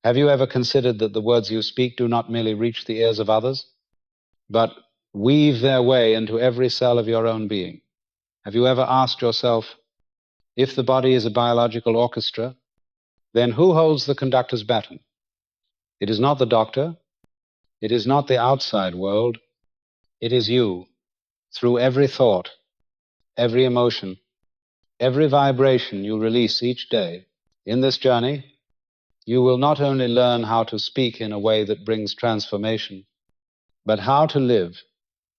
Have you ever considered that the words you speak do not merely reach the ears of others, but weave their way into every cell of your own being? Have you ever asked yourself, if the body is a biological orchestra, then who holds the conductor's baton? It is not the doctor, it is not the outside world, it is you, through every thought, every emotion, every vibration you release each day. In this journey, you will not only learn how to speak in a way that brings transformation, but how to live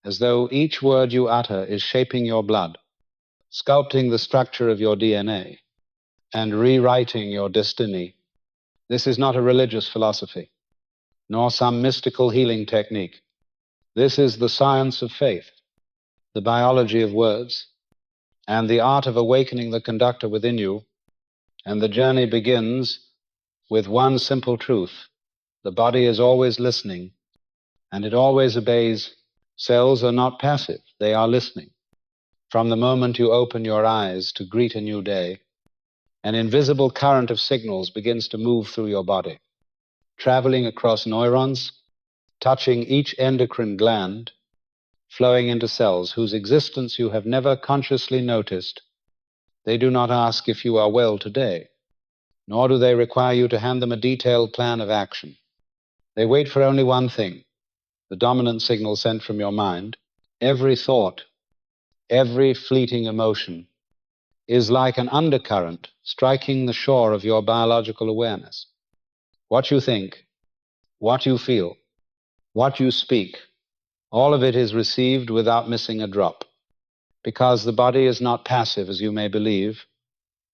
as though each word you utter is shaping your blood, sculpting the structure of your DNA, and rewriting your destiny. This is not a religious philosophy, nor some mystical healing technique. This is the science of faith, the biology of words, and the art of awakening the conductor within you. And the journey begins with one simple truth. The body is always listening, and it always obeys. Cells are not passive, they are listening. From the moment you open your eyes to greet a new day, an invisible current of signals begins to move through your body, traveling across neurons, touching each endocrine gland, flowing into cells whose existence you have never consciously noticed. They do not ask if you are well today, nor do they require you to hand them a detailed plan of action. They wait for only one thing, the dominant signal sent from your mind. Every thought, every fleeting emotion is like an undercurrent striking the shore of your biological awareness. What you think, what you feel, what you speak, all of it is received without missing a drop. Because the body is not passive, as you may believe,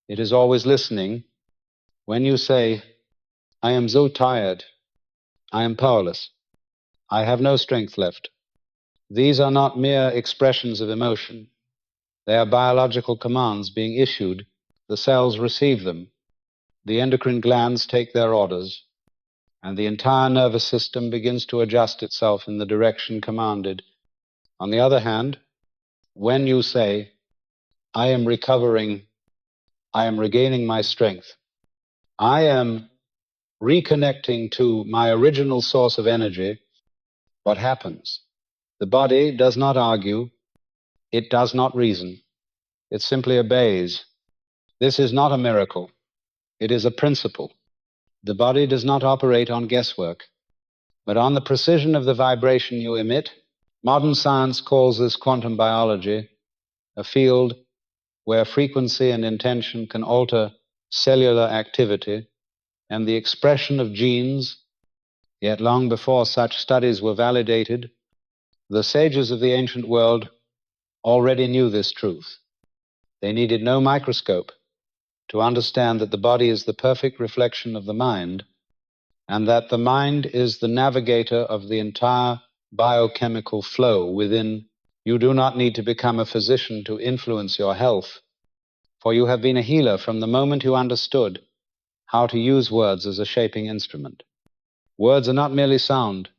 it is always listening. When you say, I am so tired, I am powerless, I have no strength left, these are not mere expressions of emotion. They are biological commands being issued. The cells receive them. The endocrine glands take their orders, and the entire nervous system begins to adjust itself in the direction commanded. On the other hand, when you say, I am recovering, I am regaining my strength, I am reconnecting to my original source of energy, what happens? The body does not argue, it does not reason, it simply obeys. This is not a miracle, it is a principle. The body does not operate on guesswork, but on the precision of the vibration you emit. Modern science calls this quantum biology, a field where frequency and intention can alter cellular activity and the expression of genes. Yet long before such studies were validated, the sages of the ancient world already knew this truth. They needed no microscope to understand that the body is the perfect reflection of the mind, and that the mind is the navigator of the entire biochemical flow within. You do not need to become a physician to influence your health, for you have been a healer from the moment you understood how to use words as a shaping instrument. Words are not merely sound,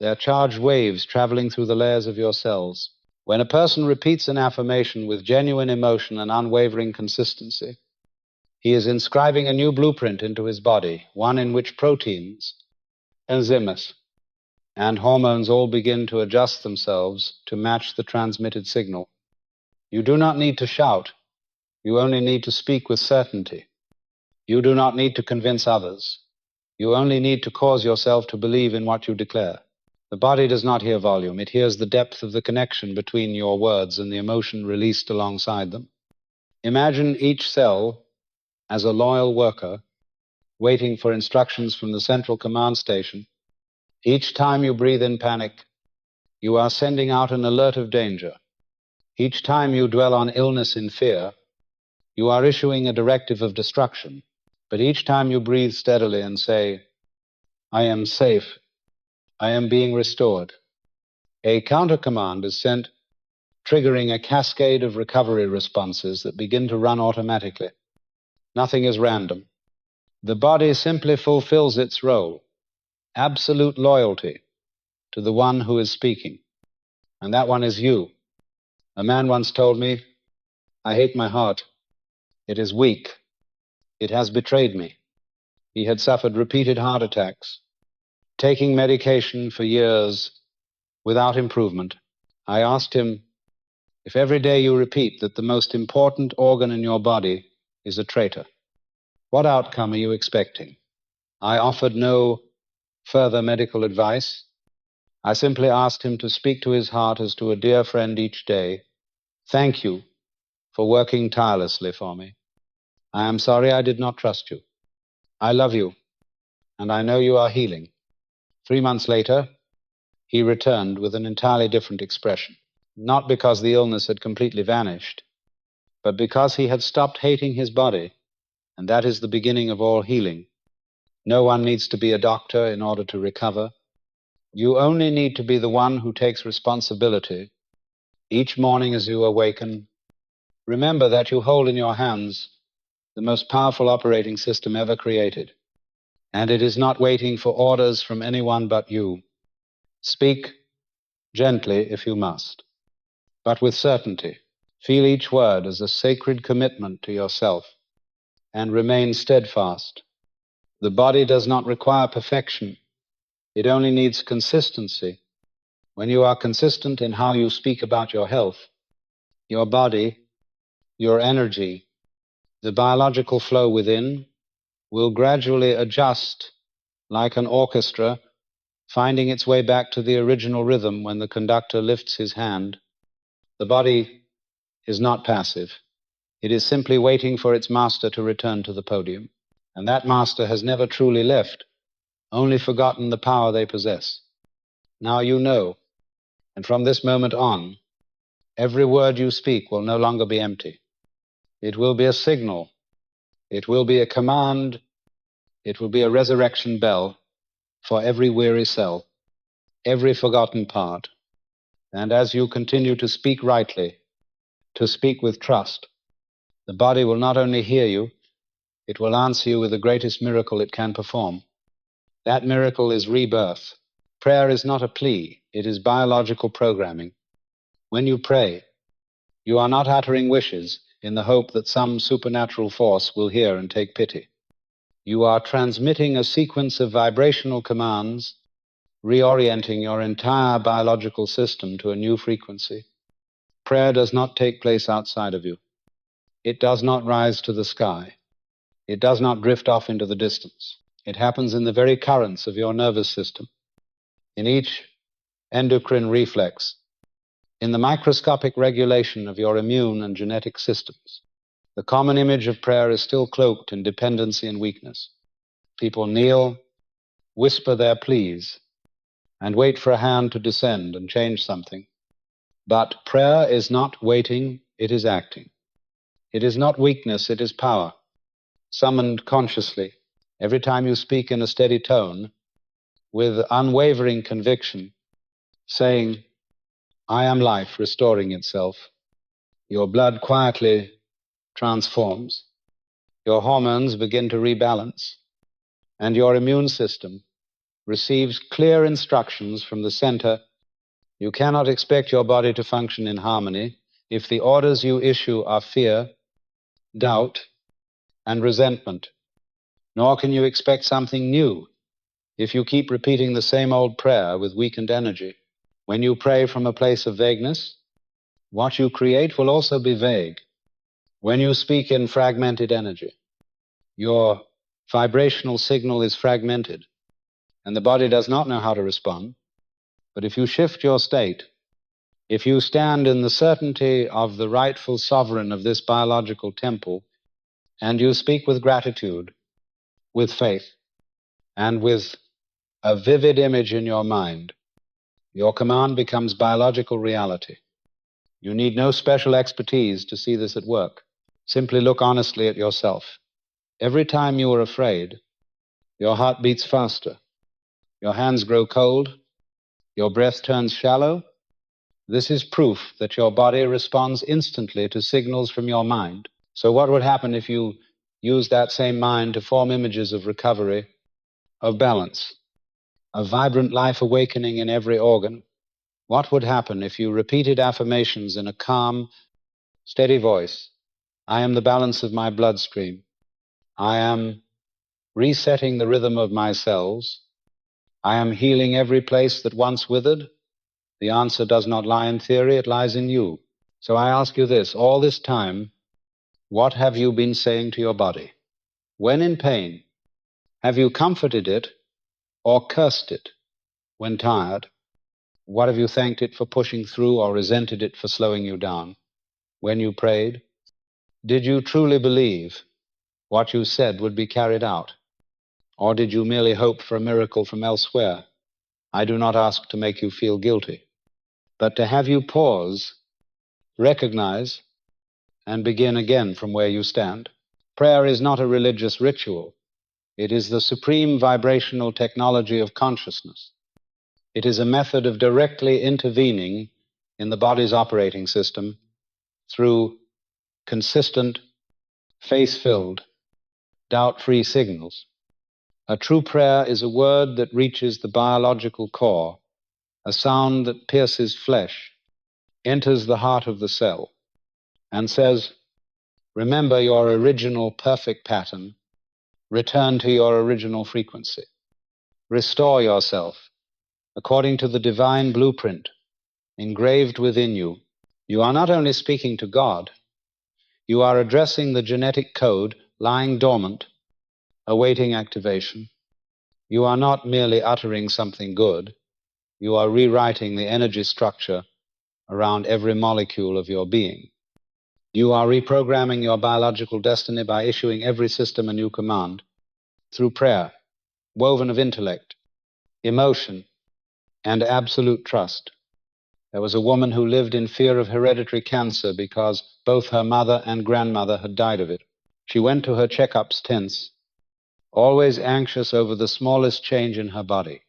they are charged waves traveling through the layers of your cells. When a person repeats an affirmation with genuine emotion and unwavering consistency, he is inscribing a new blueprint into his body, one in which proteins, enzymes, and hormones all begin to adjust themselves to match the transmitted signal. You do not need to shout, you only need to speak with certainty. You do not need to convince others, you only need to cause yourself to believe in what you declare. The body does not hear volume, it hears the depth of the connection between your words and the emotion released alongside them. Imagine each cell as a loyal worker waiting for instructions from the central command station. Each time you breathe in panic, you are sending out an alert of danger. Each time you dwell on illness in fear, you are issuing a directive of destruction. But each time you breathe steadily and say, I am safe, I am being restored, a counter-command is sent, triggering a cascade of recovery responses that begin to run automatically. Nothing is random. The body simply fulfills its role, absolute loyalty to the one who is speaking, and that one is you. A man once told me, I hate my heart. It is weak. It has betrayed me. He had suffered repeated heart attacks, taking medication for years without improvement. I asked him, if every day you repeat that the most important organ in your body is a traitor, what outcome are you expecting? I offered no further medical advice. I simply asked him to speak to his heart as to a dear friend each day. Thank you for working tirelessly for me. I am sorry I did not trust you. I love you, and I know you are healing. 3 months later, he returned with an entirely different expression. Not because the illness had completely vanished, but because he had stopped hating his body, and that is the beginning of all healing. No one needs to be a doctor in order to recover. You only need to be the one who takes responsibility. Each morning as you awaken, remember that you hold in your hands the most powerful operating system ever created, and it is not waiting for orders from anyone but you. Speak gently if you must, but with certainty. Feel each word as a sacred commitment to yourself, and remain steadfast. The body does not require perfection. It only needs consistency. When you are consistent in how you speak about your health, your body, your energy, the biological flow within will gradually adjust like an orchestra, finding its way back to the original rhythm when the conductor lifts his hand. The body is not passive. It is simply waiting for its master to return to the podium. And that master has never truly left, only forgotten the power they possess. Now you know, and from this moment on, every word you speak will no longer be empty. It will be a signal. It will be a command. It will be a resurrection bell for every weary cell, every forgotten part. And as you continue to speak rightly, to speak with trust, the body will not only hear you, it will answer you with the greatest miracle it can perform. That miracle is rebirth. Prayer is not a plea, it is biological programming. When you pray, you are not uttering wishes in the hope that some supernatural force will hear and take pity. You are transmitting a sequence of vibrational commands, reorienting your entire biological system to a new frequency. Prayer does not take place outside of you. It does not rise to the sky. It does not drift off into the distance. It happens in the very currents of your nervous system, in each endocrine reflex, in the microscopic regulation of your immune and genetic systems. The common image of prayer is still cloaked in dependency and weakness. People kneel, whisper their pleas, and wait for a hand to descend and change something. But prayer is not waiting, it is acting. It is not weakness, it is power, summoned consciously. Every time you speak in a steady tone, with unwavering conviction, saying, I am life restoring itself, your blood quietly transforms, your hormones begin to rebalance, and your immune system receives clear instructions from the center. You cannot expect your body to function in harmony if the orders you issue are fear, doubt, and resentment. Nor can you expect something new if you keep repeating the same old prayer with weakened energy. When you pray from a place of vagueness, what you create will also be vague. When you speak in fragmented energy, your vibrational signal is fragmented, and the body does not know how to respond. But if you shift your state, if you stand in the certainty of the rightful sovereign of this biological temple, and you speak with gratitude, with faith, and with a vivid image in your mind, your command becomes biological reality. You need no special expertise to see this at work. Simply look honestly at yourself. Every time you are afraid, your heart beats faster, your hands grow cold, your breath turns shallow. This is proof that your body responds instantly to signals from your mind. So what would happen if you use that same mind to form images of recovery, of balance, of vibrant life awakening in every organ? What would happen if you repeated affirmations in a calm, steady voice? I am the balance of my bloodstream. I am resetting the rhythm of my cells. I am healing every place that once withered. The answer does not lie in theory, it lies in you. So I ask you this, all this time, what have you been saying to your body? When in pain, have you comforted it or cursed it? When tired, what have you thanked it for pushing through or resented it for slowing you down? When you prayed, did you truly believe what you said would be carried out? Or did you merely hope for a miracle from elsewhere? I do not ask to make you feel guilty, but to have you pause, recognize, and begin again from where you stand. Prayer is not a religious ritual. It is the supreme vibrational technology of consciousness. It is a method of directly intervening in the body's operating system through consistent, faith-filled, doubt-free signals. A true prayer is a word that reaches the biological core, a sound that pierces flesh, enters the heart of the cell, and says, remember your original perfect pattern, return to your original frequency, restore yourself according to the divine blueprint engraved within you. You are not only speaking to God, you are addressing the genetic code lying dormant, awaiting activation. You are not merely uttering something good, you are rewriting the energy structure around every molecule of your being. You are reprogramming your biological destiny by issuing every system a new command through prayer, woven of intellect, emotion, and absolute trust. There was a woman who lived in fear of hereditary cancer because both her mother and grandmother had died of it. She went to her checkups tense, always anxious over the smallest change in her body.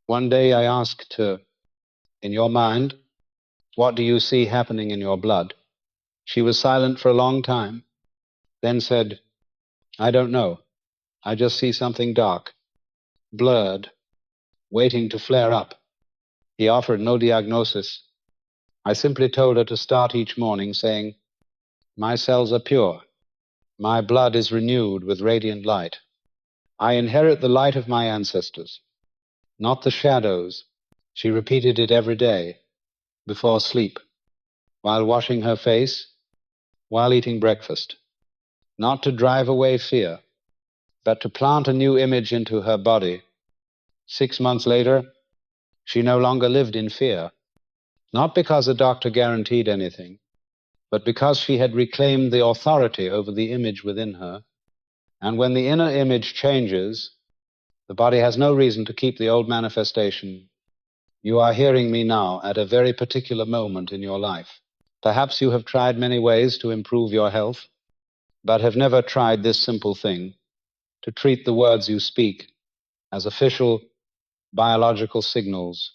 One day I asked her, in your mind, what do you see happening in your blood? She was silent for a long time, then said, I don't know. I just see something dark, blurred, waiting to flare up. He offered no diagnosis. I simply told her to start each morning saying, my cells are pure. My blood is renewed with radiant light. I inherit the light of my ancestors, not the shadows. She repeated it every day, before sleep, while washing her face, while eating breakfast, not to drive away fear, but to plant a new image into her body. 6 months later, she no longer lived in fear, not because a doctor guaranteed anything, but because she had reclaimed the authority over the image within her. And when the inner image changes, the body has no reason to keep the old manifestation. You are hearing me now at a very particular moment in your life. Perhaps you have tried many ways to improve your health, but have never tried this simple thing, to treat the words you speak as official biological signals.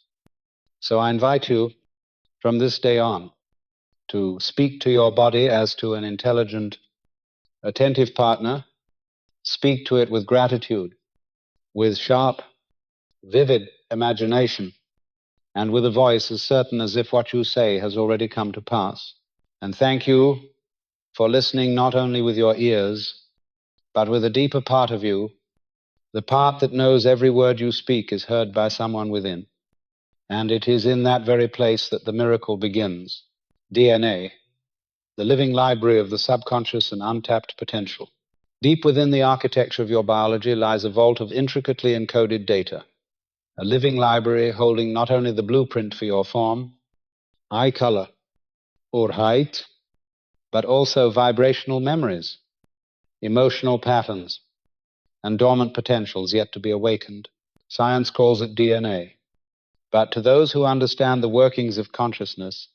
So I invite you from this day on to speak to your body as to an intelligent, attentive partner. Speak to it with gratitude, with sharp, vivid imagination, and with a voice as certain as if what you say has already come to pass. And thank you for listening not only with your ears, but with a deeper part of you. The part that knows every word you speak is heard by someone within. And it is in that very place that the miracle begins. DNA, the living library of the subconscious and untapped potential. Deep within the architecture of your biology lies a vault of intricately encoded data, a living library holding not only the blueprint for your form, eye color, or height, but also vibrational memories, emotional patterns, and dormant potentials yet to be awakened. Science calls it DNA. But to those who understand the workings of consciousness,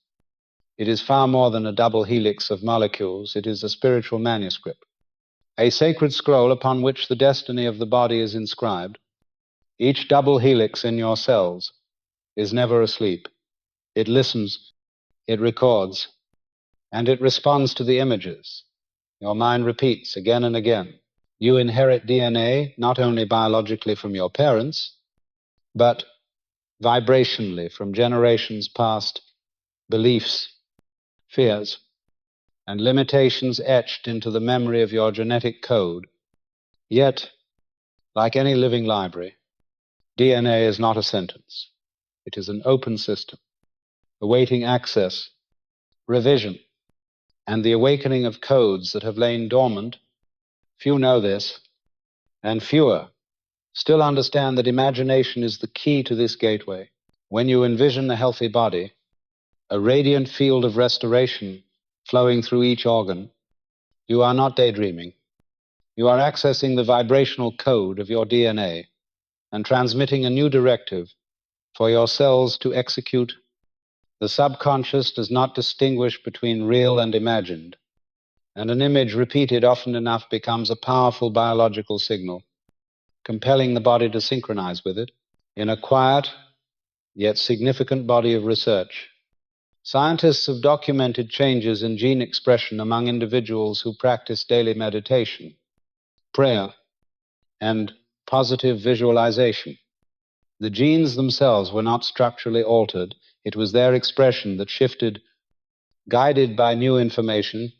it is far more than a double helix of molecules. It is a spiritual manuscript, a sacred scroll upon which the destiny of the body is inscribed. Each double helix in your cells is never asleep. It listens, it records, and it responds to the images. Your mind repeats again and again. You inherit DNA not only biologically from your parents, but vibrationally from generations past, beliefs, fears, and limitations etched into the memory of your genetic code. Yet, Like any living library, DNA is not a sentence. It is an open system, awaiting access, revision, and the awakening of codes that have lain dormant. Few know this, and fewer still understand that imagination is the key to this gateway. When you envision a healthy body, a radiant field of restoration flowing through each organ, you are not daydreaming. You are accessing the vibrational code of your DNA and transmitting a new directive for your cells to execute. The subconscious does not distinguish between real and imagined, and an image repeated often enough becomes a powerful biological signal, compelling the body to synchronize with it. In a quiet yet significant body of research, scientists have documented changes in gene expression among individuals who practice daily meditation, prayer, and positive visualization. The genes themselves were not structurally altered. It was their expression that shifted, guided by new information,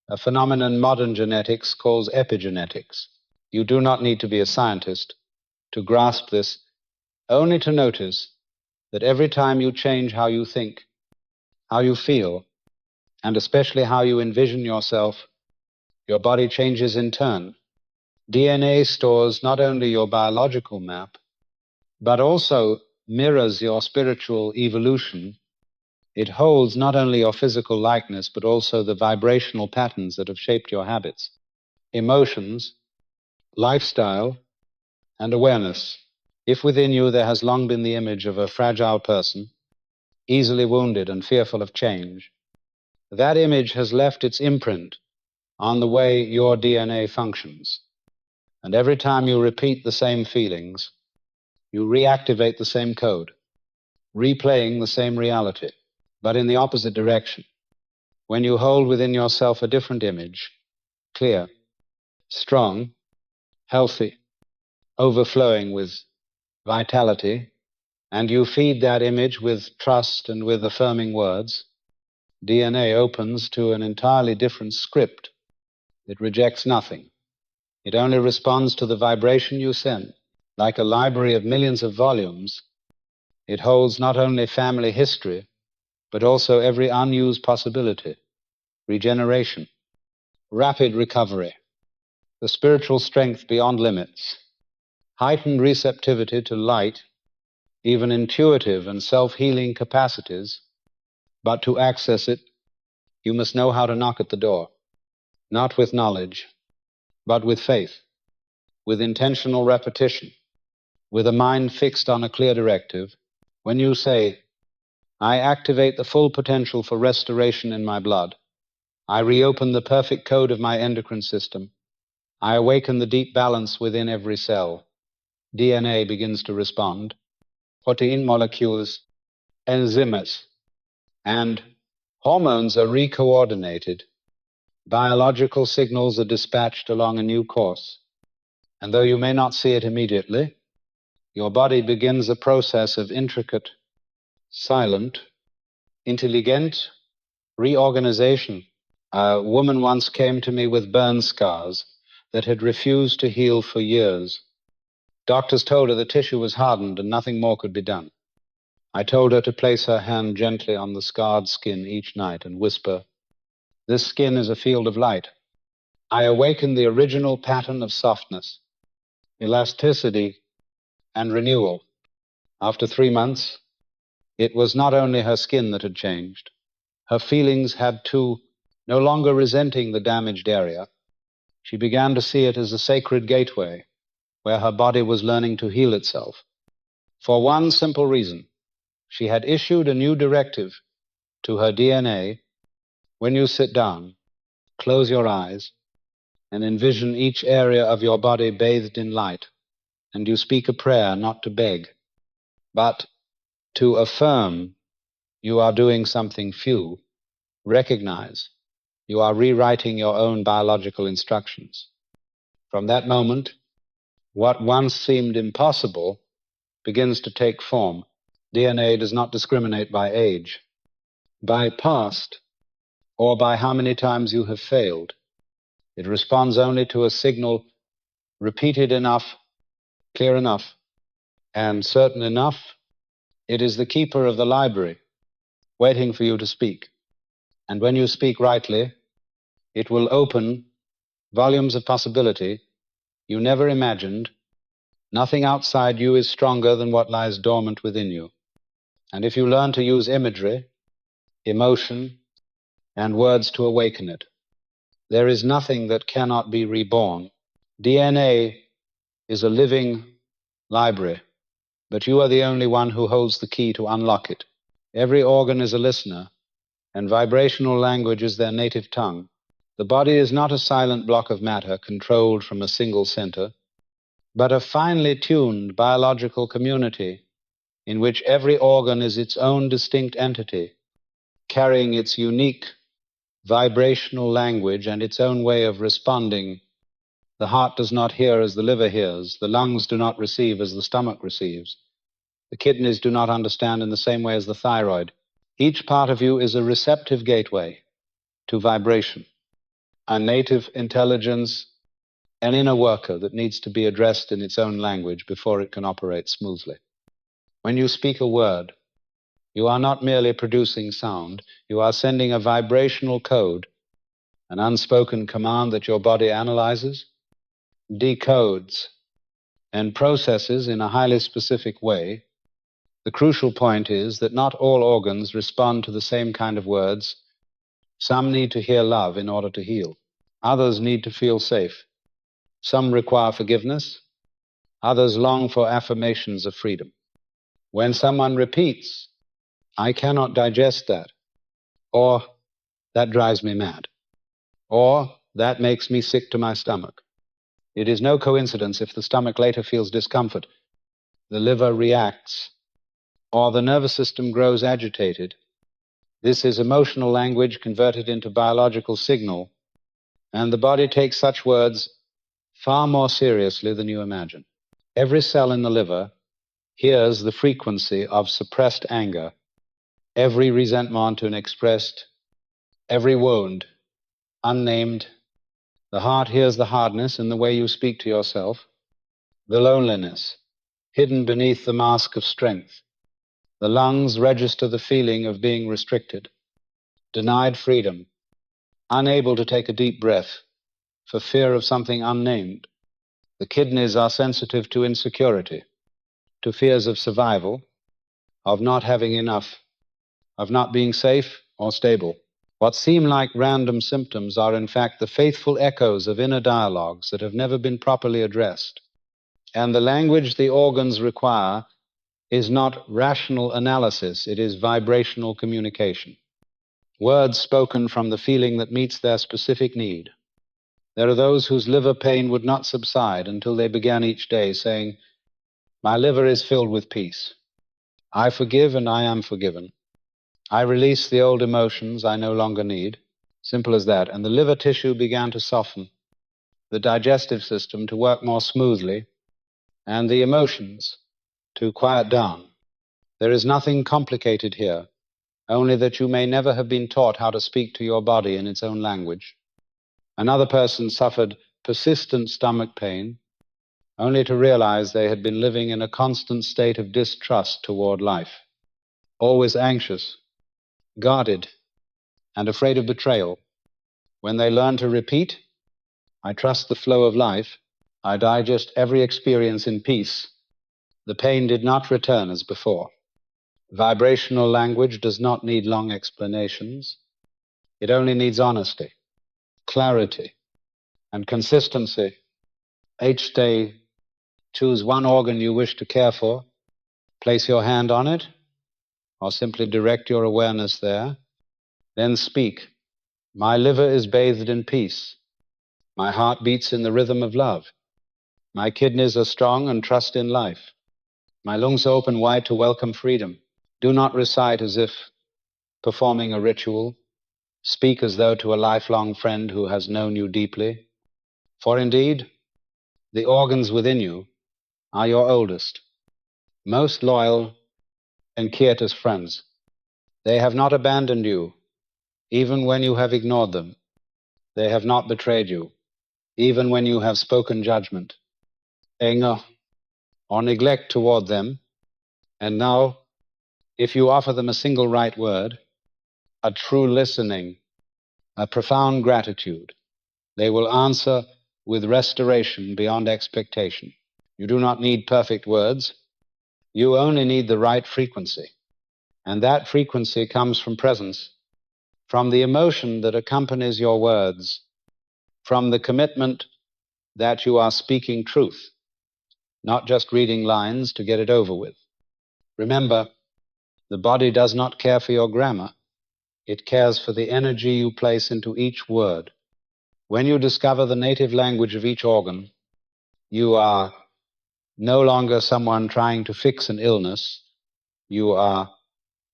a phenomenon modern genetics calls epigenetics. You do not need to be a scientist to grasp this, only to notice that every time you change how you think, how you feel, and especially how you envision yourself, your body changes in turn. DNA stores not only your biological map, but also mirrors your spiritual evolution. It holds not only your physical likeness, but also the vibrational patterns that have shaped your habits, emotions, lifestyle, and awareness. If within you there has long been the image of a fragile person, easily wounded and fearful of change, that image has left its imprint on the way your DNA functions. And every time you repeat the same feelings, you reactivate the same code, replaying the same reality, but in the opposite direction. When you hold within yourself a different image, clear, strong, healthy, overflowing with vitality, and you feed that image with trust and with affirming words, DNA opens to an entirely different script. It rejects nothing. It only responds to the vibration you send. Like a library of millions of volumes, it holds not only family history, but also every unused possibility, regeneration, rapid recovery, the spiritual strength beyond limits, heightened receptivity to light, even intuitive and self-healing capacities. But to access it, you must know how to knock at the door, not with knowledge, but with faith, with intentional repetition, with a mind fixed on a clear directive. When you say, I activate the full potential for restoration in my blood, I reopen the perfect code of my endocrine system, I awaken the deep balance within every cell, DNA begins to respond, protein molecules, enzymes, and hormones are recoordinated. Biological signals are dispatched along a new course. And though you may not see it immediately, your body begins a process of intricate, silent, intelligent reorganization. A woman once came to me with burn scars that had refused to heal for years. Doctors told her the tissue was hardened and nothing more could be done. I told her to place her hand gently on the scarred skin each night and whisper, this skin is a field of light. I awakened the original pattern of softness, elasticity, and renewal. After 3 months, it was not only her skin that had changed. Her feelings had too, no longer resenting the damaged area. She began to see it as a sacred gateway where her body was learning to heal itself. For one simple reason, she had issued a new directive to her DNA. When you sit down, close your eyes and envision each area of your body bathed in light, and you speak a prayer not to beg, but to affirm you are doing something few. Recognize you are rewriting your own biological instructions. From that moment, what once seemed impossible begins to take form. DNA does not discriminate by age, by past, or by how many times you have failed. It responds only to a signal repeated enough clear enough, and certain enough. It is the keeper of the library, waiting for you to speak. And when you speak rightly, it will open volumes of possibility you never imagined. Nothing outside you is stronger than what lies dormant within you. And if you learn to use imagery, emotion, and words to awaken it, there is nothing that cannot be reborn. DNA is a living library, but you are the only one who holds the key to unlock it. Every organ is a listener, and vibrational language is their native tongue. The body is not a silent block of matter controlled from a single center, but a finely tuned biological community in which every organ is its own distinct entity, carrying its unique vibrational language and its own way of responding. The heart does not hear as the liver hears, the lungs do not receive as the stomach receives, the kidneys do not understand in the same way as the thyroid. Each part of you is a receptive gateway to vibration, a native intelligence, an inner worker that needs to be addressed in its own language before it can operate smoothly. When you speak a word, you are not merely producing sound, you are sending a vibrational code, an unspoken command that your body analyzes, decodes, and processes in a highly specific way. The crucial point is that not all organs respond to the same kind of words. Some need to hear love in order to heal. Others need to feel safe. Some require forgiveness. Others long for affirmations of freedom. When someone repeats, "I cannot digest that," or "that drives me mad," or "that makes me sick to my stomach," it is no coincidence if the stomach later feels discomfort, the liver reacts, or the nervous system grows agitated. This is emotional language converted into biological signal, and the body takes such words far more seriously than you imagine. Every cell in the liver hears the frequency of suppressed anger, every resentment unexpressed, every wound unnamed. The heart hears the hardness in the way you speak to yourself, the loneliness hidden beneath the mask of strength. The lungs register the feeling of being restricted, denied freedom, unable to take a deep breath for fear of something unnamed. The kidneys are sensitive to insecurity, to fears of survival, of not having enough, of not being safe or stable. What seem like random symptoms are in fact the faithful echoes of inner dialogues that have never been properly addressed. And the language the organs require is not rational analysis, it is vibrational communication. Words spoken from the feeling that meets their specific need. There are those whose liver pain would not subside until they began each day saying, "My liver is filled with peace. I forgive and I am forgiven. I release the old emotions I no longer need." Simple as that. And the liver tissue began to soften, the digestive system to work more smoothly, and the emotions to quiet down. There is nothing complicated here, only that you may never have been taught how to speak to your body in its own language. Another person suffered persistent stomach pain, only to realize they had been living in a constant state of distrust toward life, always anxious, guarded, and afraid of betrayal. When they learned to repeat, "I trust the flow of life, I digest every experience in peace," the pain did not return as before. Vibrational language does not need long explanations. It only needs honesty, clarity, and consistency. Each day, choose one organ you wish to care for, place your hand on it, or simply direct your awareness there. Then speak, "My liver is bathed in peace. My heart beats in the rhythm of love. My kidneys are strong and trust in life. My lungs are open wide to welcome freedom." Do not recite as if performing a ritual. Speak as though to a lifelong friend who has known you deeply. For indeed, the organs within you are your oldest, most loyal and quietus friends. They have not abandoned you, even when you have ignored them. They have not betrayed you, even when you have spoken judgment. Anger, or neglect toward them. And now, if you offer them a single right word, a true listening, a profound gratitude, they will answer with restoration beyond expectation. You do not need perfect words. You only need the right frequency. And that frequency comes from presence, from the emotion that accompanies your words, from the commitment that you are speaking truth, not just reading lines to get it over with. Remember, the body does not care for your grammar. It cares for the energy you place into each word. When you discover the native language of each organ, you are no longer someone trying to fix an illness. You are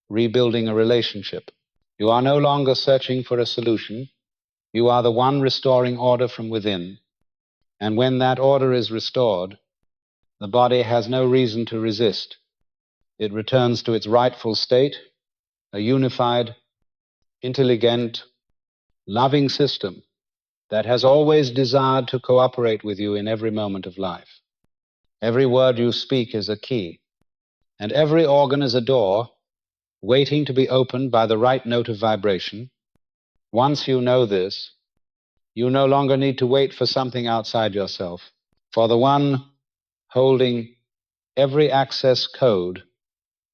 rebuilding a relationship. You are no longer searching for a solution. You are the one restoring order from within. And when that order is restored, the body has no reason to resist. It returns to its rightful state, a unified, intelligent, loving system that has always desired to cooperate with you in every moment of life. Every word you speak is a key, and every organ is a door waiting to be opened by the right note of vibration. Once you know this, you no longer need to wait for something outside yourself. For the one holding every access code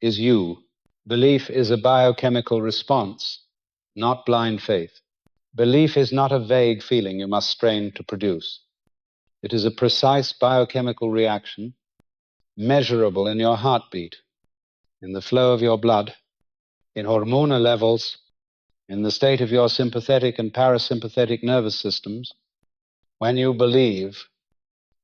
is you. Belief is a biochemical response, not blind faith. Belief is not a vague feeling you must strain to produce. It is a precise biochemical reaction, measurable in your heartbeat, in the flow of your blood, in hormonal levels, in the state of your sympathetic and parasympathetic nervous systems. When you believe,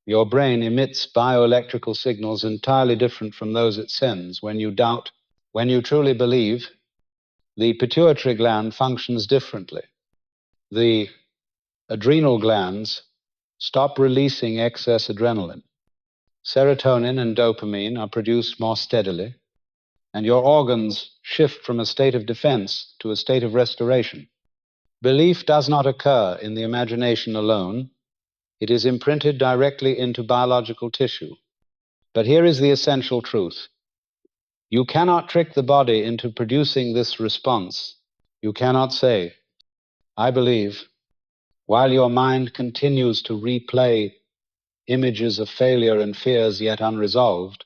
your brain emits bioelectrical signals entirely different from those it sends. When you doubt, when you truly believe, the pituitary gland functions differently. The adrenal glands stop releasing excess adrenaline. Serotonin and dopamine are produced more steadily, and your organs shift from a state of defense to a state of restoration. Belief does not occur in the imagination alone. It is imprinted directly into biological tissue. But here is the essential truth. You cannot trick the body into producing this response. You cannot say, I believe, while your mind continues to replay images of failure and fears yet unresolved.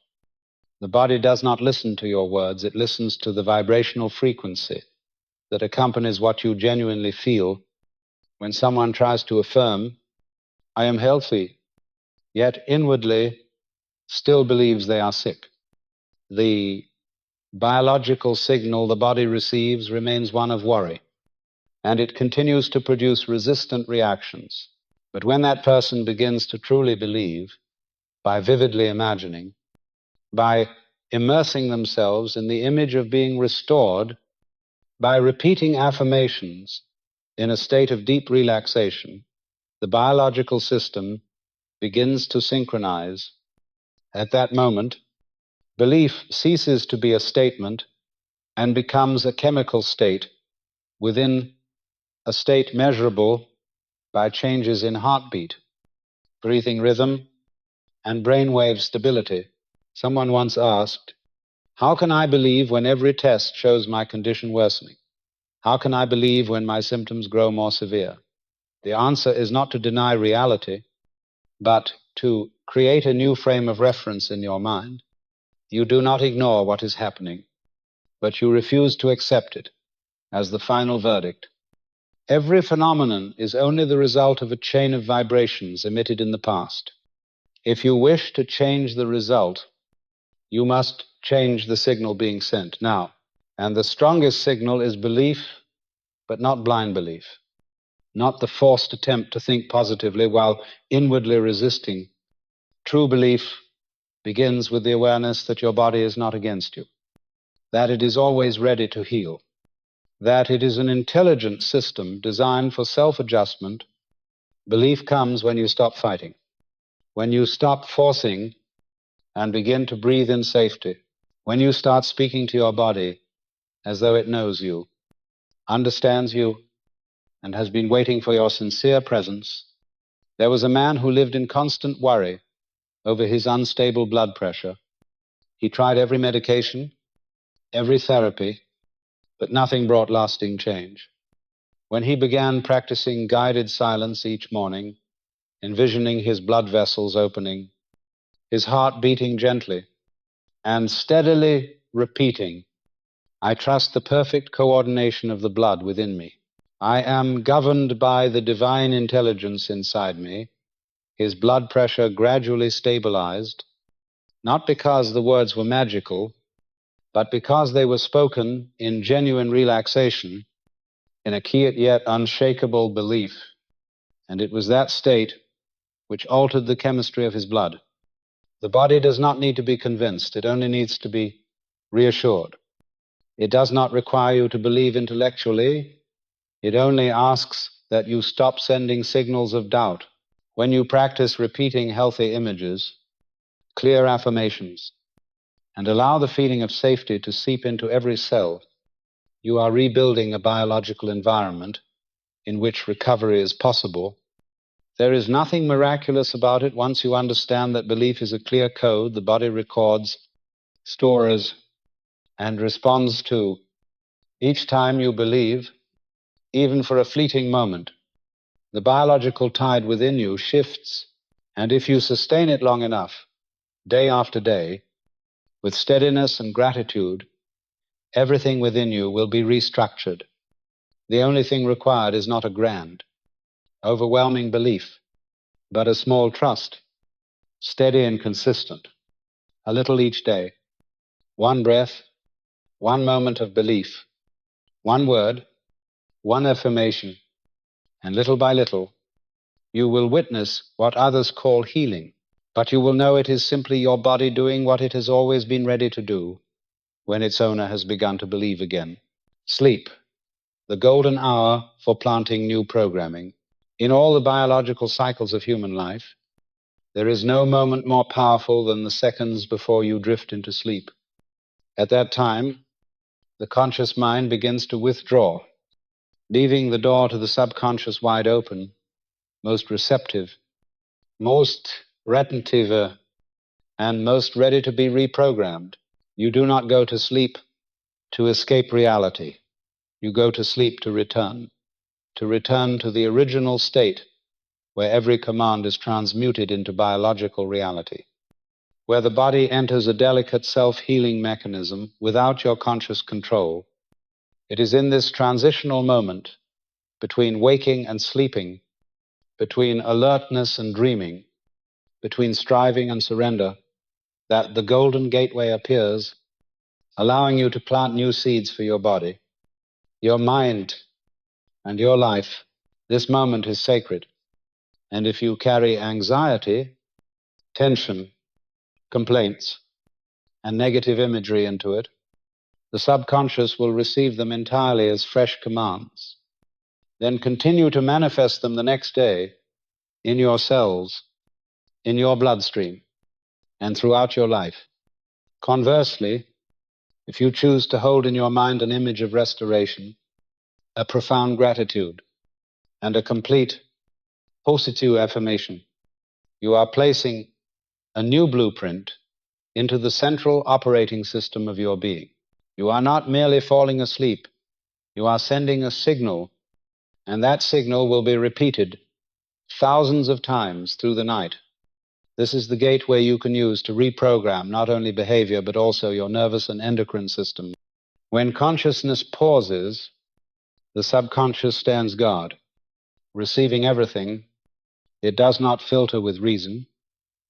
The body does not listen to your words. It listens to the vibrational frequency that accompanies what you genuinely feel. When someone tries to affirm, I am healthy, yet inwardly still believes they are sick, the biological signal the body receives remains one of worry, and it continues to produce resistant reactions. But when that person begins to truly believe, by vividly imagining, by immersing themselves in the image of being restored, by repeating affirmations in a state of deep relaxation, the biological system begins to synchronize. At that moment, belief ceases to be a statement and becomes a chemical state within a state measurable by changes in heartbeat, breathing rhythm, and brainwave stability. Someone once asked, how can I believe when every test shows my condition worsening? How can I believe when my symptoms grow more severe? The answer is not to deny reality, but to create a new frame of reference in your mind. You do not ignore what is happening, but you refuse to accept it as the final verdict. Every phenomenon is only the result of a chain of vibrations emitted in the past. If you wish to change the result, you must change the signal being sent now. And the strongest signal is belief, but not blind belief, not the forced attempt to think positively while inwardly resisting. True belief begins with the awareness that your body is not against you, that it is always ready to heal, that it is an intelligent system designed for self-adjustment. Belief comes when you stop fighting, when you stop forcing and begin to breathe in safety, when you start speaking to your body as though it knows you, understands you, and has been waiting for your sincere presence. There was a man who lived in constant worry over his unstable blood pressure. He tried every medication, every therapy, but nothing brought lasting change. When he began practicing guided silence each morning, envisioning his blood vessels opening, his heart beating gently, and steadily repeating, "I trust the perfect coordination of the blood within me. I am governed by the divine intelligence inside me," his blood pressure gradually stabilized, not because the words were magical, but because they were spoken in genuine relaxation, in a keen yet unshakable belief. And it was that state which altered the chemistry of his blood. The body does not need to be convinced, it only needs to be reassured. It does not require you to believe intellectually, it only asks that you stop sending signals of doubt. When you practice repeating healthy images, clear affirmations, and allow the feeling of safety to seep into every cell, you are rebuilding a biological environment in which recovery is possible. There is nothing miraculous about it once you understand that belief is a clear code the body records, stores, and responds to. Each time you believe, even for a fleeting moment, the biological tide within you shifts, and if you sustain it long enough, day after day, with steadiness and gratitude, everything within you will be restructured. The only thing required is not a grand, overwhelming belief, but a small trust, steady and consistent, a little each day, one breath, one moment of belief, one word, one affirmation, and little by little, you will witness what others call healing, but you will know it is simply your body doing what it has always been ready to do when its owner has begun to believe again. Sleep, the golden hour for planting new programming. In all the biological cycles of human life, there is no moment more powerful than the seconds before you drift into sleep. At that time, the conscious mind begins to withdraw, leaving the door to the subconscious wide open, most receptive, most retentive, and most ready to be reprogrammed. You do not go to sleep to escape reality. You go to sleep to return to the original state where every command is transmuted into biological reality, where the body enters a delicate self-healing mechanism without your conscious control. It is in this transitional moment between waking and sleeping, between alertness and dreaming, between striving and surrender, that the golden gateway appears, allowing you to plant new seeds for your body, your mind, and your life. This moment is sacred. And if you carry anxiety, tension, complaints, and negative imagery into it, the subconscious will receive them entirely as fresh commands, then continue to manifest them the next day in your cells, in your bloodstream, and throughout your life. Conversely, if you choose to hold in your mind an image of restoration, a profound gratitude, and a complete positive affirmation, you are placing a new blueprint into the central operating system of your being. You are not merely falling asleep, you are sending a signal, and that signal will be repeated thousands of times through the night. This is the gateway you can use to reprogram not only behavior but also your nervous and endocrine system. When consciousness pauses, the subconscious stands guard, receiving everything. It does not filter with reason.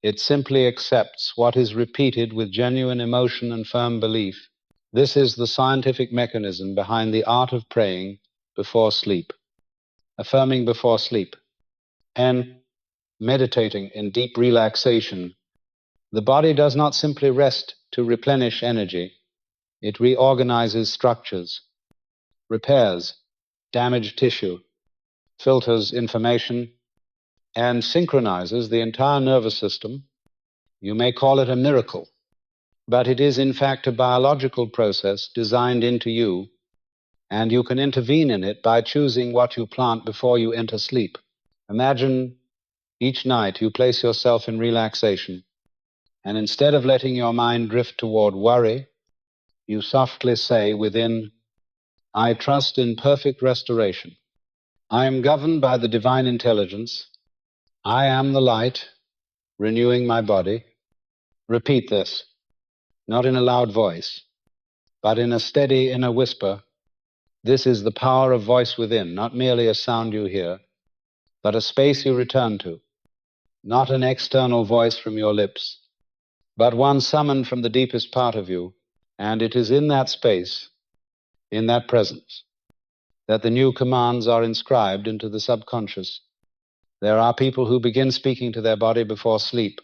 It simply accepts what is repeated with genuine emotion and firm belief. This is the scientific mechanism behind the art of praying before sleep, affirming before sleep, and meditating in deep relaxation. The body does not simply rest to replenish energy. It reorganizes structures, repairs damaged tissue, filters information, and synchronizes the entire nervous system. You may call it a miracle, but it is in fact a biological process designed into you, and you can intervene in it by choosing what you plant before you enter sleep. Imagine each night you place yourself in relaxation, And instead of letting your mind drift toward worry, you softly say within, I trust in perfect restoration. I am governed by the divine intelligence. I am the light, renewing my body. Repeat this, not in a loud voice, but in a steady inner whisper. This is the power of voice within, not merely a sound you hear, but a space you return to, not an external voice from your lips, but one summoned from the deepest part of you. And it is in that space, in that presence, that the new commands are inscribed into the subconscious. There are people who begin speaking to their body before sleep,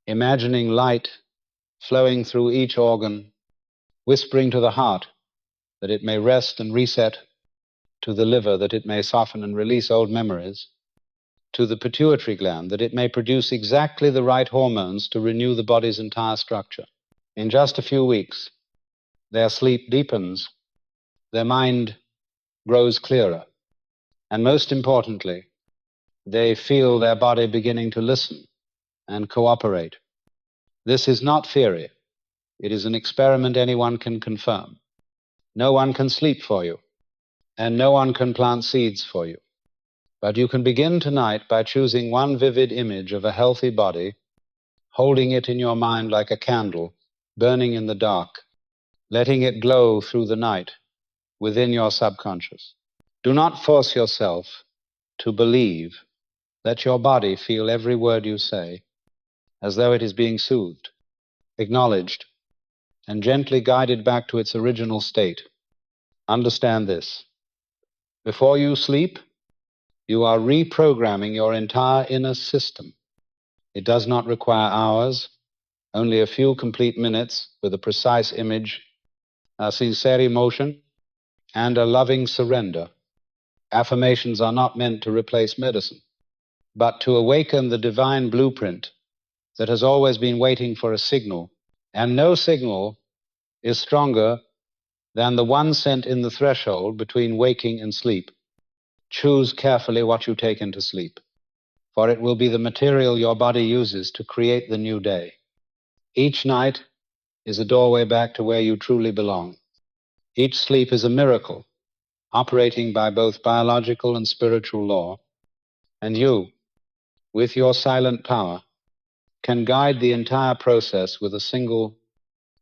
imagining light flowing through each organ, whispering to the heart that it may rest and reset, to the liver that it may soften and release old memories, to the pituitary gland that it may produce exactly the right hormones to renew the body's entire structure. In just a few weeks, their sleep deepens, their mind grows clearer, and most importantly, they feel their body beginning to listen and cooperate. This is not theory. It is an experiment anyone can confirm. No one can sleep for you, and no one can plant seeds for you. But you can begin tonight by choosing one vivid image of a healthy body, holding it in your mind like a candle, burning in the dark, letting it glow through the night within your subconscious. Do not force yourself to believe. Let your body feel every word you say, as though it is being soothed, acknowledged, and gently guided back to its original state. Understand this. Before you sleep, you are reprogramming your entire inner system. It does not require hours, only a few complete minutes with a precise image, a sincere emotion, and a loving surrender. Affirmations are not meant to replace medicine, but to awaken the divine blueprint that has always been waiting for a signal, and no signal is stronger than the one sent in the threshold between waking and sleep. Choose carefully what you take into sleep, for it will be the material your body uses to create the new day. Each night is a doorway back to where you truly belong. Each sleep is a miracle, operating by both biological and spiritual law, and you, with your silent power, can guide the entire process with a single,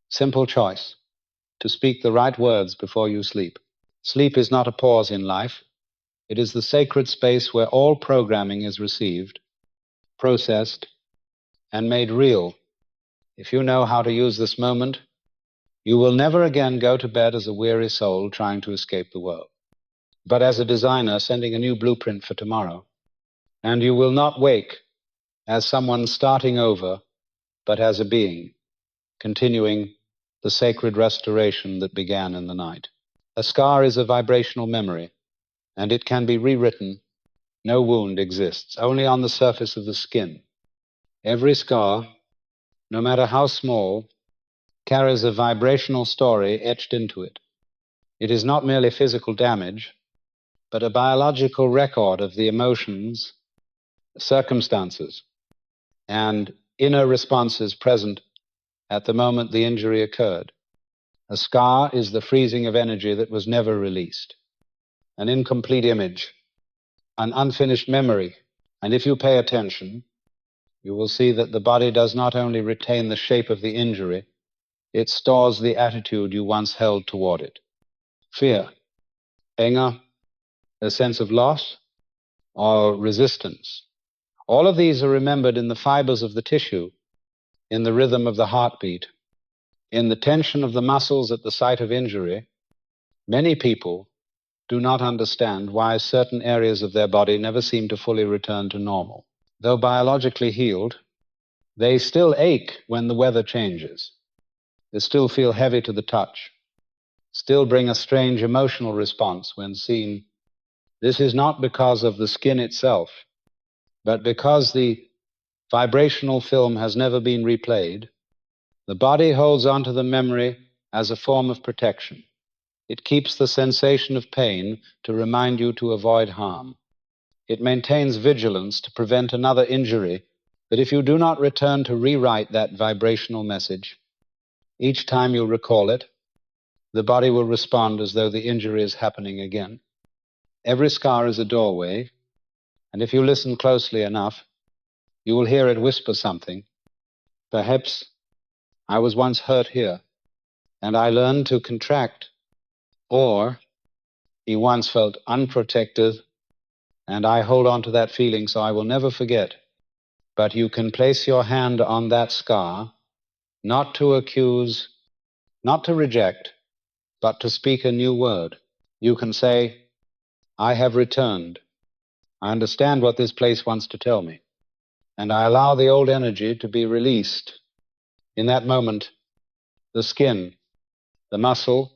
simple choice: to speak the right words before you sleep. Sleep is not a pause in life. It is the sacred space where all programming is received, processed, and made real. If you know how to use this moment, you will never again go to bed as a weary soul trying to escape the world, but as a designer sending a new blueprint for tomorrow. And you will not wake as someone starting over, but as a being, continuing the sacred restoration that began in the night. A scar is a vibrational memory, and it can be rewritten. No wound exists, only on the surface of the skin. Every scar, no matter how small, carries a vibrational story etched into it. It is not merely physical damage, but a biological record of the emotions, circumstances, and inner responses present at the moment the injury occurred. A scar is the freezing of energy that was never released, an incomplete image, an unfinished memory. And if you pay attention, you will see that the body does not only retain the shape of the injury, it stores the attitude you once held toward it. Fear, anger, a sense of loss, or resistance. All of these are remembered in the fibers of the tissue, in the rhythm of the heartbeat, in the tension of the muscles at the site of injury. Many people do not understand why certain areas of their body never seem to fully return to normal. Though biologically healed, they still ache when the weather changes. They still feel heavy to the touch, still bring a strange emotional response when seen. This is not because of the skin itself, but because the vibrational film has never been replayed. The body holds onto the memory as a form of protection. It keeps the sensation of pain to remind you to avoid harm. It maintains vigilance to prevent another injury But if you do not return to rewrite that vibrational message, each time you recall it, the body will respond as though the injury is happening again. Every scar is a doorway, and if you listen closely enough, you will hear it whisper something. Perhaps I was once hurt here, and I learned to contract. Or he once felt unprotected, and I hold on to that feeling so I will never forget. But you can place your hand on that scar, not to accuse, not to reject, but to speak a new word. You can say, I have returned. I understand what this place wants to tell me, and I allow the old energy to be released. In that moment, the skin, the muscle,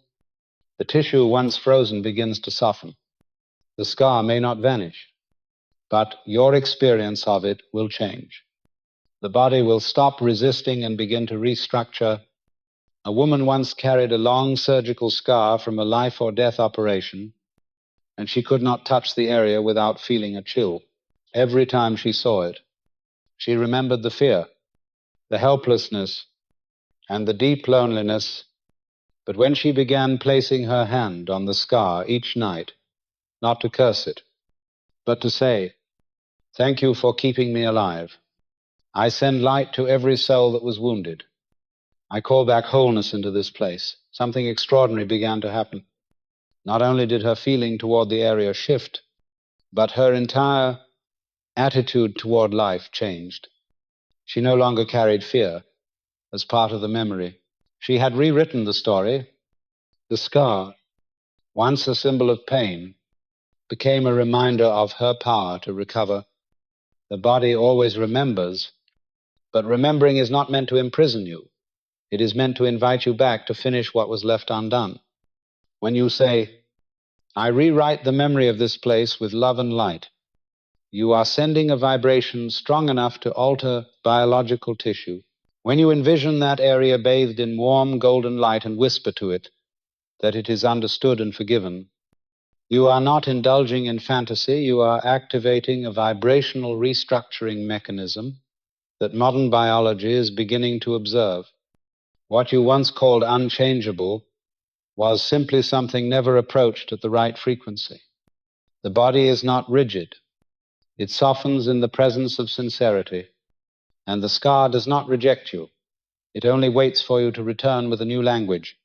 the tissue once frozen begins to soften. The scar may not vanish, but your experience of it will change. The body will stop resisting and begin to restructure. A woman once carried a long surgical scar from a life or death operation, and she could not touch the area without feeling a chill. Every time she saw it, she remembered the fear, the helplessness, and the deep loneliness. But when she began placing her hand on the scar each night, not to curse it, but to say, thank you for keeping me alive. I send light to every cell that was wounded. I call back wholeness into this place. Something extraordinary began to happen. Not only did her feeling toward the area shift, but her entire attitude toward life changed. She no longer carried fear as part of the memory. She had rewritten the story. The scar, once a symbol of pain, became a reminder of her power to recover. The body always remembers, but remembering is not meant to imprison you. It is meant to invite you back to finish what was left undone. When you say, I rewrite the memory of this place with love and light, you are sending a vibration strong enough to alter biological tissue. When you envision that area bathed in warm golden light and whisper to it that it is understood and forgiven, you are not indulging in fantasy, you are activating a vibrational restructuring mechanism that modern biology is beginning to observe. What you once called unchangeable was simply something never approached at the right frequency. The body is not rigid. It softens in the presence of sincerity, and the scar does not reject you. It only waits for you to return with a new language.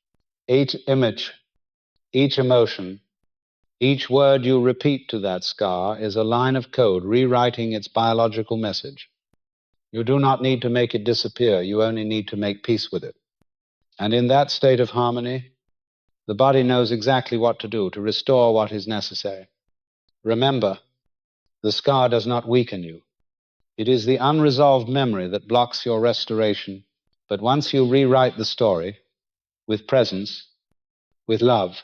Each image, each emotion, each word you repeat to that scar is a line of code rewriting its biological message. You do not need to make it disappear. You only need to make peace with it. And in that state of harmony, the body knows exactly what to do to restore what is necessary. Remember, the scar does not weaken you. It is the unresolved memory that blocks your restoration. But once you rewrite the story with presence, with love,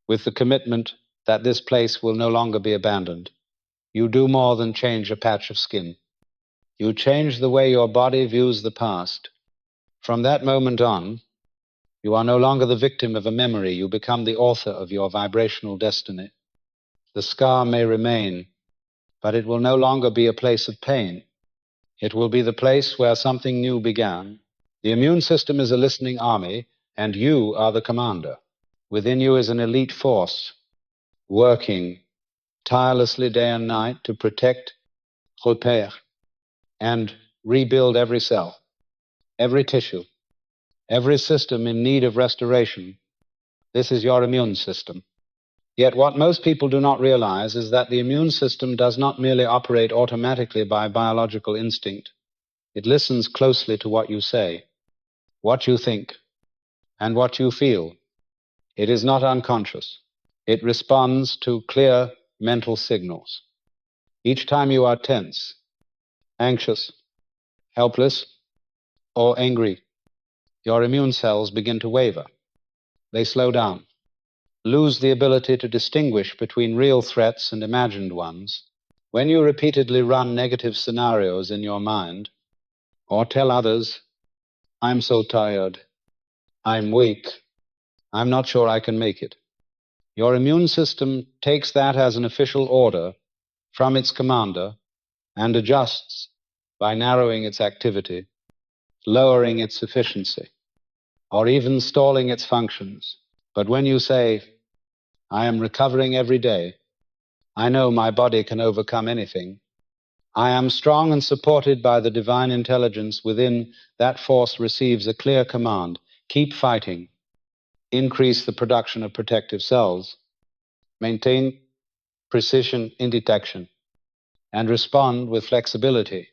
with the commitment that this place will no longer be abandoned, you do more than change a patch of skin. You change the way your body views the past. From that moment on, you are no longer the victim of a memory. You become the author of your vibrational destiny. The scar may remain, but it will no longer be a place of pain. It will be the place where something new began. The immune system is a listening army, and you are the commander. Within you is an elite force, working tirelessly day and night to protect, repair, and rebuild every cell, every tissue, every system in need of restoration. This is your immune system. Yet what most people do not realize is that the immune system does not merely operate automatically by biological instinct. It listens closely to what you say, what you think, and what you feel. It is not unconscious. It responds to clear mental signals. Each time you are tense, anxious, helpless, or angry, your immune cells begin to waver. They slow down, lose the ability to distinguish between real threats and imagined ones. When you repeatedly run negative scenarios in your mind, or tell others, I'm so tired, I'm weak, I'm not sure I can make it, your immune system takes that as an official order from its commander and adjusts by narrowing its activity, lowering its efficiency, or even stalling its functions. But when you say, I am recovering every day, I know my body can overcome anything, I am strong and supported by the divine intelligence within, that force receives a clear command: keep fighting, increase the production of protective cells, maintain precision in detection, and respond with flexibility.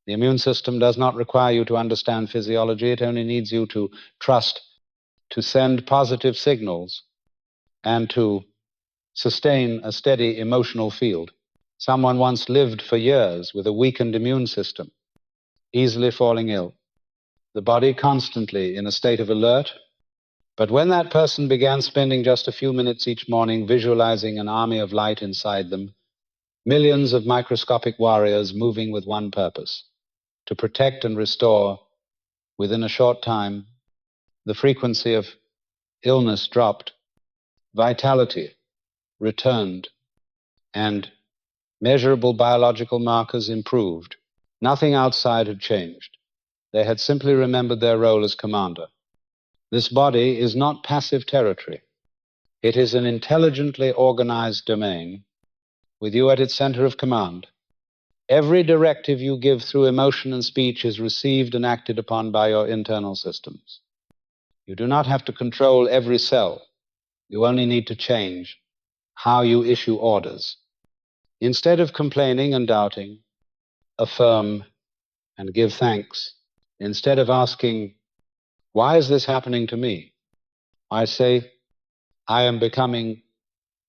The immune system does not require you to understand physiology. It only needs you to trust, to send positive signals, and to sustain a steady emotional field. Someone once lived for years with a weakened immune system, easily falling ill, the body constantly in a state of alert. But when that person began spending just a few minutes each morning visualizing an army of light inside them, millions of microscopic warriors moving with one purpose, to protect and restore, within a short time, the frequency of illness dropped, vitality returned, and measurable biological markers improved. Nothing outside had changed. They had simply remembered their role as commander. This body is not passive territory. It is an intelligently organized domain with you at its center of command. Every directive you give through emotion and speech is received and acted upon by your internal systems. You do not have to control every cell. You only need to change how you issue orders. Instead of complaining and doubting, affirm and give thanks. Instead of asking, why is this happening to me? I say, I am becoming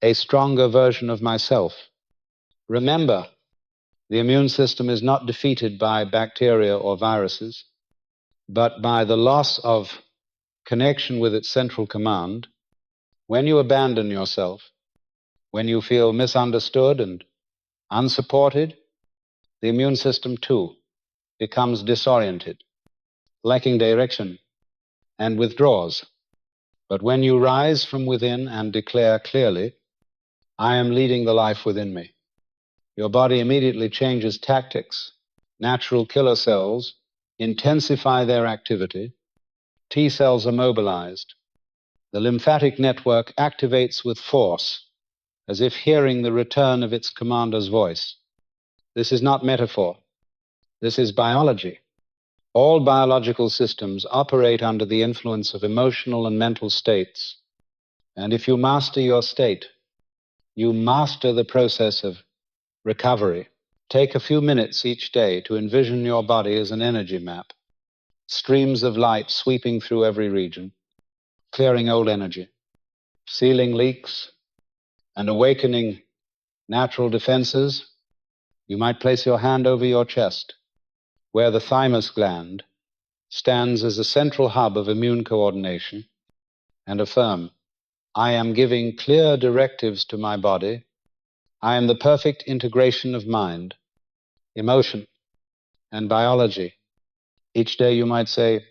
a stronger version of myself. Remember, the immune system is not defeated by bacteria or viruses, but by the loss of connection with its central command. When you abandon yourself, when you feel misunderstood and unsupported, the immune system too becomes disoriented, lacking direction, and withdraws. But when you rise from within and declare clearly, I am leading the life within me, your body immediately changes tactics. Natural killer cells intensify their activity. T cells are mobilized. The lymphatic network activates with force, as if hearing the return of its commander's voice. This is not metaphor. This is biology. All biological systems operate under the influence of emotional and mental states. And if you master your state, you master the process of recovery. Take a few minutes each day to envision your body as an energy map. Streams of light sweeping through every region, clearing old energy, sealing leaks, and awakening natural defenses. You might place your hand over your chest, where the thymus gland stands as a central hub of immune coordination, and affirm, I am giving clear directives to my body. I am the perfect integration of mind, emotion, and biology. Each day you might say,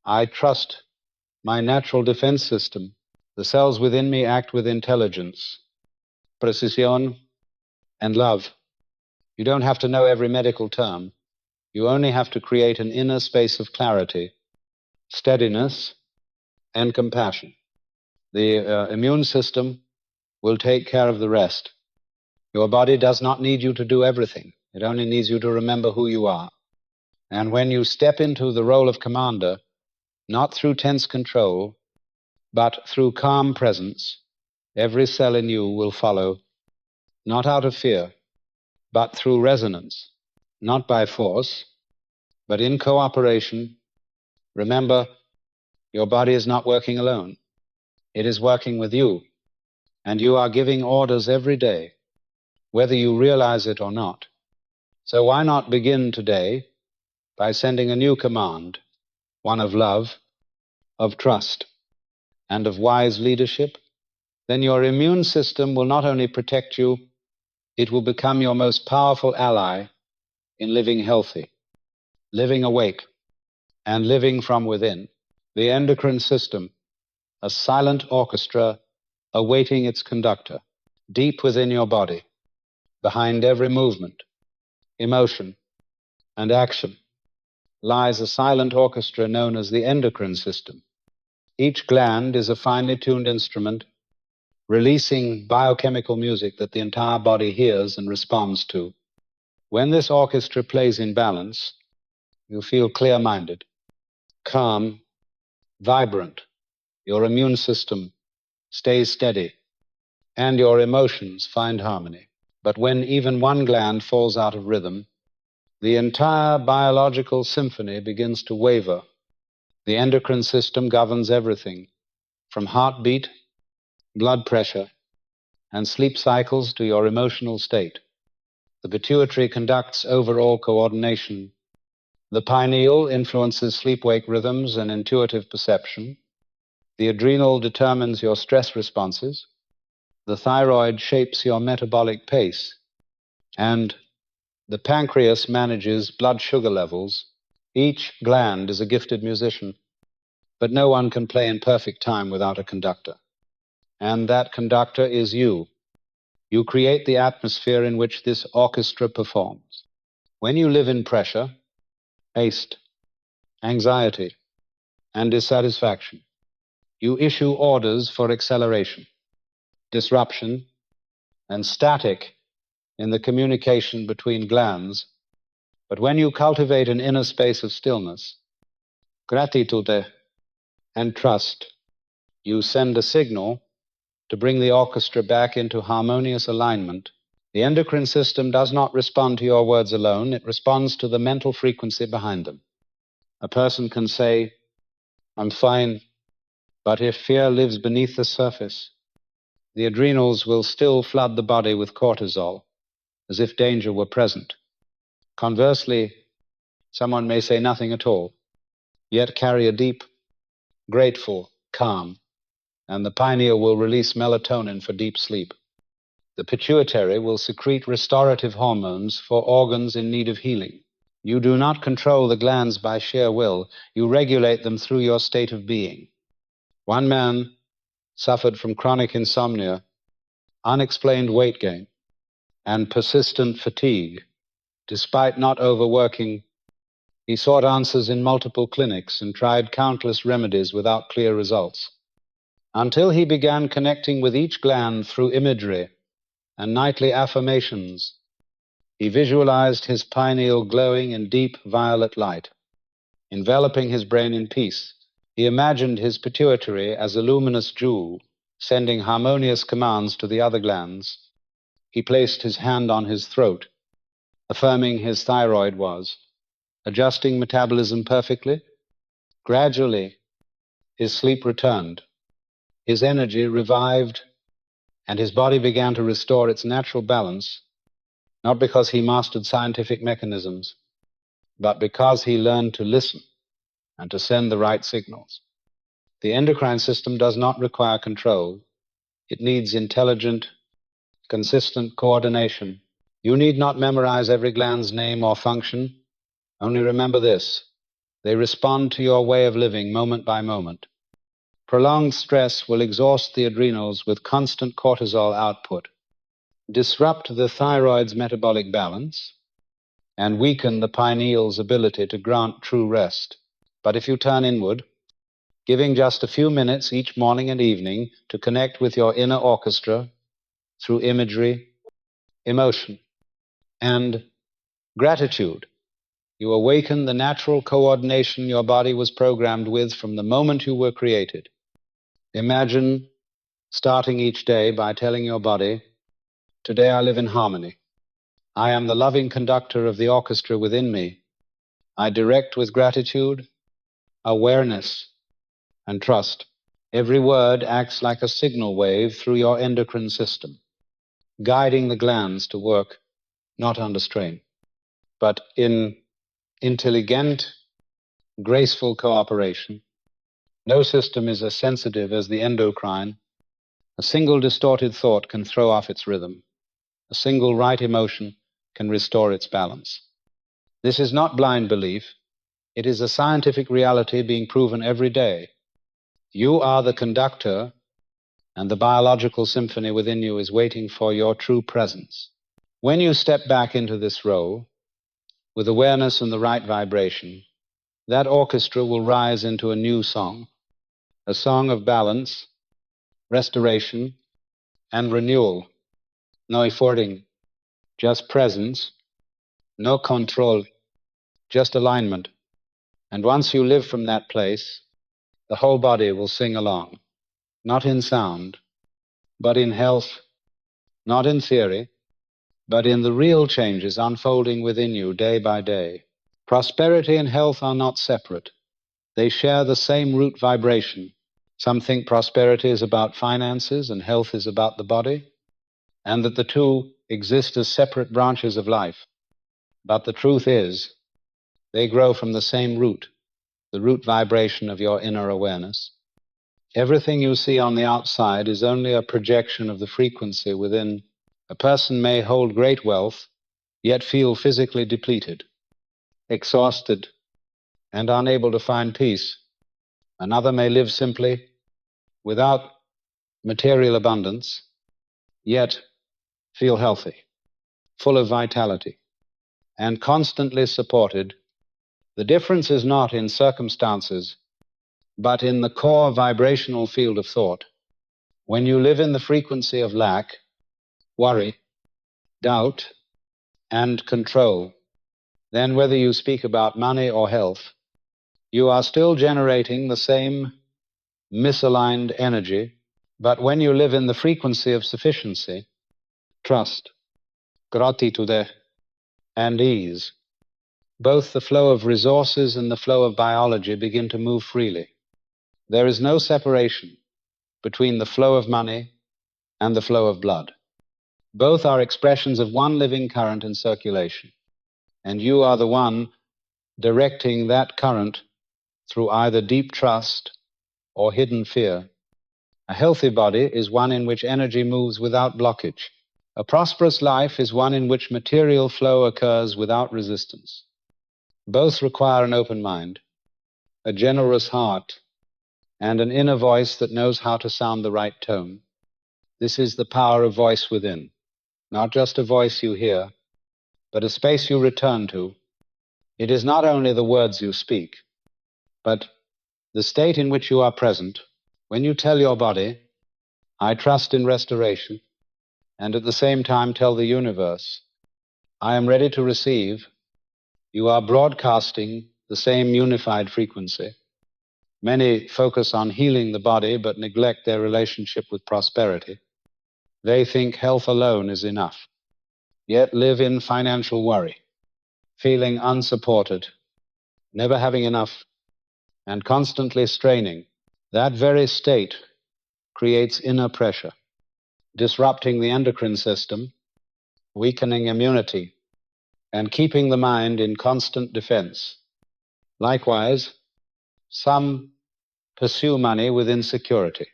I trust my natural defense system. The cells within me act with intelligence, precision, and love. You don't have to know every medical term. You only have to create an inner space of clarity, steadiness, and compassion. The immune system will take care of the rest. Your body does not need you to do everything. It only needs you to remember who you are. And when you step into the role of commander, not through tense control, but through calm presence, every cell in you will follow, not out of fear, but through resonance, not by force, but in cooperation. Remember, your body is not working alone. It is working with you, and you are giving orders every day, whether you realize it or not. So why not begin today by sending a new command, one of love, of trust, and of wise leadership? Then your immune system will not only protect you, it will become your most powerful ally in living healthy, living awake, and living from within. The endocrine system, a silent orchestra awaiting its conductor, deep within your body, behind every movement, emotion, and action lies a silent orchestra known as the endocrine system. Each gland is a finely tuned instrument releasing biochemical music that the entire body hears and responds to. When this orchestra plays in balance, you feel clear-minded, calm, vibrant. Your immune system stays steady, and your emotions find harmony. But when even one gland falls out of rhythm, the entire biological symphony begins to waver. The endocrine system governs everything, from heartbeat, blood pressure, and sleep cycles to your emotional state. The pituitary conducts overall coordination. The pineal influences sleep-wake rhythms and intuitive perception. The adrenal determines your stress responses. The thyroid shapes your metabolic pace. And the pancreas manages blood sugar levels. Each gland is a gifted musician, but no one can play in perfect time without a conductor. And that conductor is you. You create the atmosphere in which this orchestra performs. When you live in pressure, haste, anxiety, and dissatisfaction, you issue orders for acceleration, disruption, and static in the communication between glands. But when you cultivate an inner space of stillness, gratitude, and trust, you send a signal to bring the orchestra back into harmonious alignment. The endocrine system does not respond to your words alone, it responds to the mental frequency behind them. A person can say, "I'm fine," but if fear lives beneath the surface, the adrenals will still flood the body with cortisol, as if danger were present. Conversely, someone may say nothing at all, yet carry a deep, grateful calm, and the pineal will release melatonin for deep sleep. The pituitary will secrete restorative hormones for organs in need of healing. You do not control the glands by sheer will, you regulate them through your state of being. One man suffered from chronic insomnia, unexplained weight gain, and persistent fatigue. Despite not overworking, he sought answers in multiple clinics and tried countless remedies without clear results, until he began connecting with each gland through imagery and nightly affirmations. He visualized his pineal glowing in deep violet light, enveloping his brain in peace. He imagined his pituitary as a luminous jewel, sending harmonious commands to the other glands. He placed his hand on his throat, affirming his thyroid was adjusting metabolism perfectly. Gradually, his sleep returned, his energy revived, and his body began to restore its natural balance, not because he mastered scientific mechanisms, but because he learned to listen and to send the right signals. The endocrine system does not require control. It needs intelligent, consistent coordination. You need not memorize every gland's name or function. Only remember this: they respond to your way of living moment by moment. Prolonged stress will exhaust the adrenals with constant cortisol output, disrupt the thyroid's metabolic balance, and weaken the pineal's ability to grant true rest. But if you turn inward, giving just a few minutes each morning and evening to connect with your inner orchestra through imagery, emotion, and gratitude, you awaken the natural coordination your body was programmed with from the moment you were created. Imagine starting each day by telling your body, "Today I live in harmony. I am the loving conductor of the orchestra within me. I direct with gratitude, awareness, and trust." Every word acts like a signal wave through your endocrine system, guiding the glands to work not under strain, but in intelligent, graceful cooperation. No system is as sensitive as the endocrine. A single distorted thought can throw off its rhythm. A single right emotion can restore its balance. This is not blind belief. It is a scientific reality being proven every day. You are the conductor, and the biological symphony within you is waiting for your true presence. When you step back into this role, with awareness and the right vibration, that orchestra will rise into a new song, a song of balance, restoration, and renewal. No efforting, just presence, no control, just alignment. And once you live from that place, the whole body will sing along, not in sound, but in health, not in theory, but in the real changes unfolding within you day by day. Prosperity and health are not separate. They share the same root vibration. Some think prosperity is about finances and health is about the body, and that the two exist as separate branches of life. But the truth is, they grow from the same root, the root vibration of your inner awareness. Everything you see on the outside is only a projection of the frequency within. A person may hold great wealth, yet feel physically depleted, exhausted, and unable to find peace. Another may live simply, without material abundance, yet feel healthy, full of vitality, and constantly supported. The difference is not in circumstances, but in the core vibrational field of thought. When you live in the frequency of lack, worry, doubt, and control, then whether you speak about money or health, you are still generating the same misaligned energy. But when you live in the frequency of sufficiency, trust, gratitude, and ease, both the flow of resources and the flow of biology begin to move freely. There is no separation between the flow of money and the flow of blood. Both are expressions of one living current in circulation, and you are the one directing that current through either deep trust or hidden fear. A healthy body is one in which energy moves without blockage. A prosperous life is one in which material flow occurs without resistance. Both require an open mind, a generous heart, and an inner voice that knows how to sound the right tone. This is the power of voice within, not just a voice you hear, but a space you return to. It is not only the words you speak, but the state in which you are present when you tell your body, I trust in restoration, and at the same time tell the universe, I am ready to receive. You are broadcasting the same unified frequency. Many focus on healing the body but neglect their relationship with prosperity. They think health alone is enough, yet live in financial worry, feeling unsupported, never having enough, and constantly straining. That very state creates inner pressure, disrupting the endocrine system, weakening immunity, and keeping the mind in constant defense. Likewise, some pursue money with insecurity,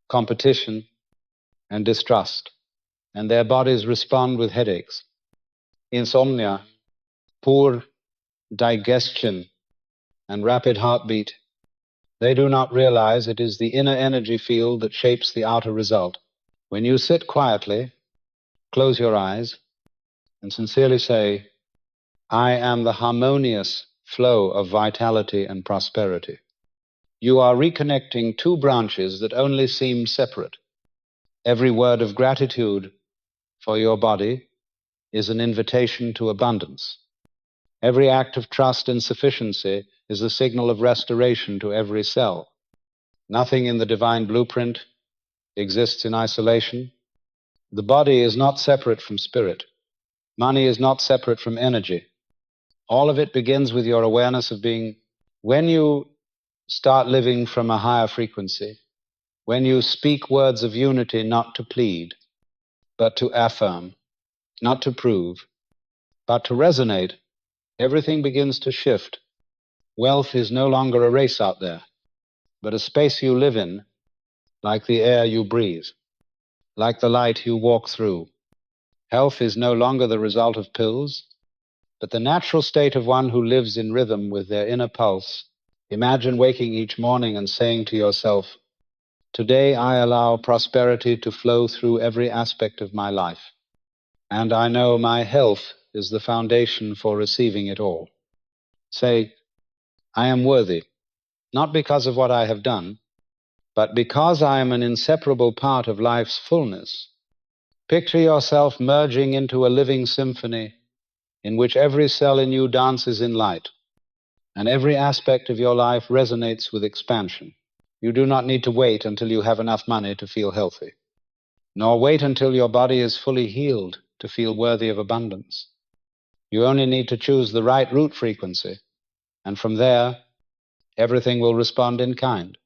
competition, and distrust, and their bodies respond with headaches, insomnia, poor digestion, and rapid heartbeat. They do not realize it is the inner energy field that shapes the outer result. When you sit quietly, close your eyes, and sincerely say, I am the harmonious flow of vitality and prosperity, you are reconnecting two branches that only seem separate. Every word of gratitude for your body is an invitation to abundance. Every act of trust and sufficiency is a signal of restoration to every cell. Nothing in the divine blueprint exists in isolation. The body is not separate from spirit. Money is not separate from energy. All of it begins with your awareness of being. When you start living from a higher frequency, when you speak words of unity not to plead, but to affirm, not to prove, but to resonate, everything begins to shift. Wealth is no longer a race out there, but a space you live in, like the air you breathe, like the light you walk through. Health is no longer the result of pills, but the natural state of one who lives in rhythm with their inner pulse. Imagine waking each morning and saying to yourself, today I allow prosperity to flow through every aspect of my life, and I know my health is the foundation for receiving it all. Say, I am worthy, not because of what I have done, but because I am an inseparable part of life's fullness. Picture yourself merging into a living symphony in which every cell in you dances in light, and every aspect of your life resonates with expansion. You do not need to wait until you have enough money to feel healthy, nor wait until your body is fully healed to feel worthy of abundance. You only need to choose the right root frequency, and from there, everything will respond in kind.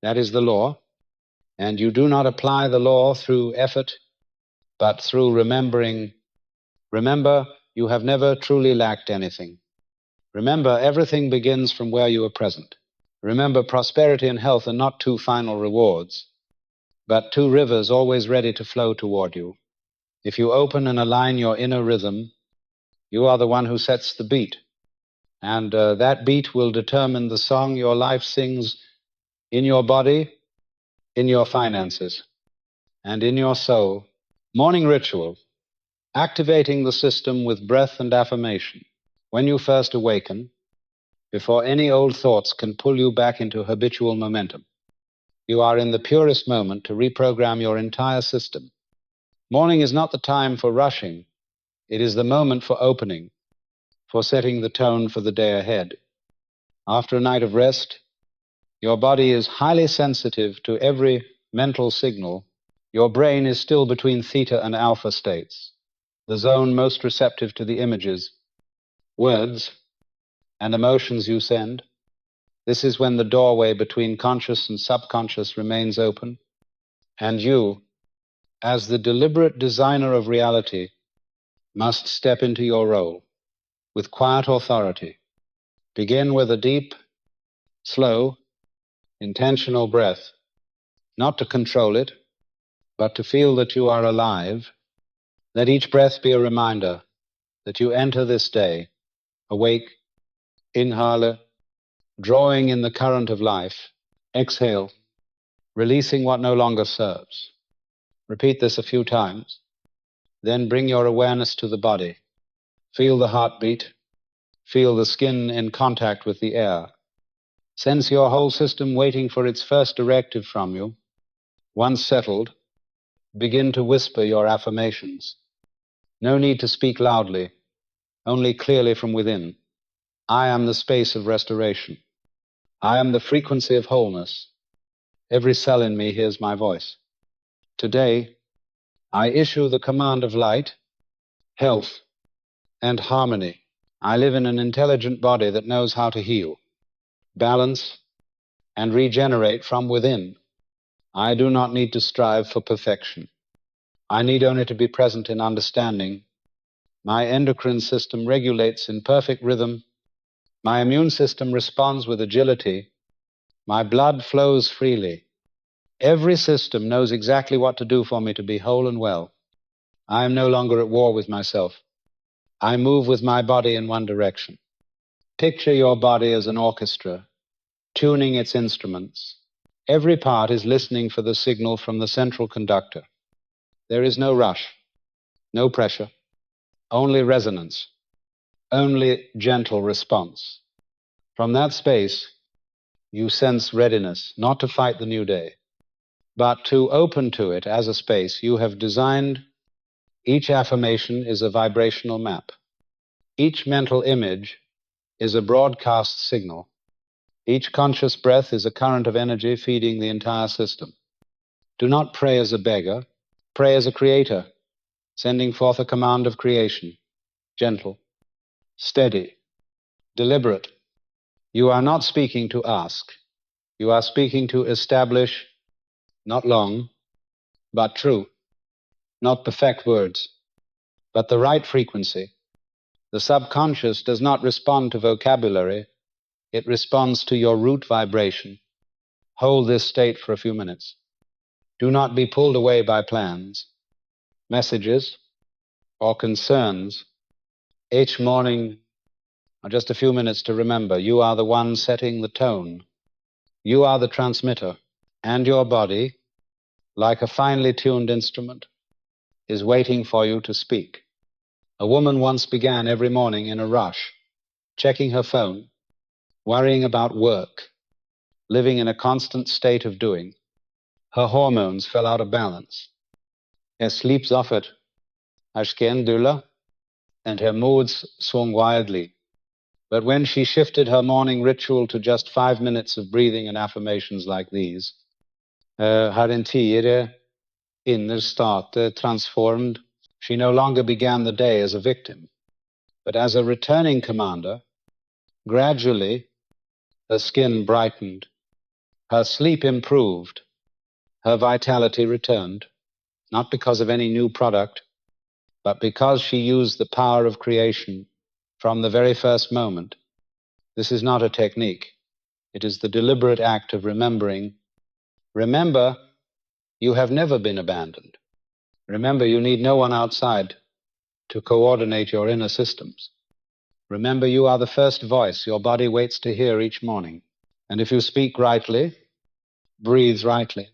That is the law, and you do not apply the law through effort, but through remembering. Remember, you have never truly lacked anything. Remember, everything begins from where you are present. Remember, prosperity and health are not two final rewards, but two rivers always ready to flow toward you. If you open and align your inner rhythm, you are the one who sets the beat, and that beat will determine the song your life sings in your body, in your finances, and in your soul. Morning ritual, activating the system with breath and affirmation. When you first awaken, before any old thoughts can pull you back into habitual momentum, you are in the purest moment to reprogram your entire system. Morning is not the time for rushing. It is the moment for opening, for setting the tone for the day ahead. After a night of rest, your body is highly sensitive to every mental signal. Your brain is still between theta and alpha states, the zone most receptive to the images, words, and emotions you send. This is when the doorway between conscious and subconscious remains open, and you, as the deliberate designer of reality, must step into your role with quiet authority. Begin with a deep, slow, intentional breath, not to control it, but to feel that you are alive. Let each breath be a reminder that you enter this day awake, inhale, drawing in the current of life, exhale, releasing what no longer serves. Repeat this a few times, then bring your awareness to the body. Feel the heartbeat, feel the skin in contact with the air. Sense your whole system waiting for its first directive from you. Once settled, begin to whisper your affirmations. No need to speak loudly, only clearly from within. I am the space of restoration. I am the frequency of wholeness. Every cell in me hears my voice. Today, I issue the command of light, health, and harmony. I live in an intelligent body that knows how to heal, balance, and regenerate from within. I do not need to strive for perfection. I need only to be present in understanding. My endocrine system regulates in perfect rhythm. My immune system responds with agility. My blood flows freely. Every system knows exactly what to do for me to be whole and well. I am no longer at war with myself. I move with my body in one direction. Picture your body as an orchestra, tuning its instruments. Every part is listening for the signal from the central conductor. There is no rush, no pressure, only resonance, only gentle response. From that space, you sense readiness, not to fight the new day, but to open to it as a space you have designed. Each affirmation is a vibrational map. Each mental image is a broadcast signal. Each conscious breath is a current of energy feeding the entire system. Do not pray as a beggar. Pray as a creator, sending forth a command of creation, gentle, steady, deliberate. You are not speaking to ask. You are speaking to establish, not long, but true, not perfect words, but the right frequency. The subconscious does not respond to vocabulary. It responds to your root vibration. Hold this state for a few minutes. Do not be pulled away by plans, messages, or concerns. Each morning, or just a few minutes to remember, you are the one setting the tone. You are the transmitter, and your body, like a finely tuned instrument, is waiting for you to speak. A woman once began every morning in a rush, checking her phone, worrying about work, living in a constant state of doing. Her hormones fell out of balance. Her sleep suffered, haar skin duller, and her moods swung wildly. But when she shifted her morning ritual to just 5 minutes of breathing and affirmations like these, her entire inner state transformed. She no longer began the day as a victim, but as a returning commander. Gradually, her skin brightened, her sleep improved, her vitality returned, not because of any new product, but because she used the power of creation from the very first moment. This is not a technique. It is the deliberate act of remembering. Remember, you have never been abandoned. Remember, you need no one outside to coordinate your inner systems. Remember, you are the first voice your body waits to hear each morning. And if you speak rightly, breathe rightly,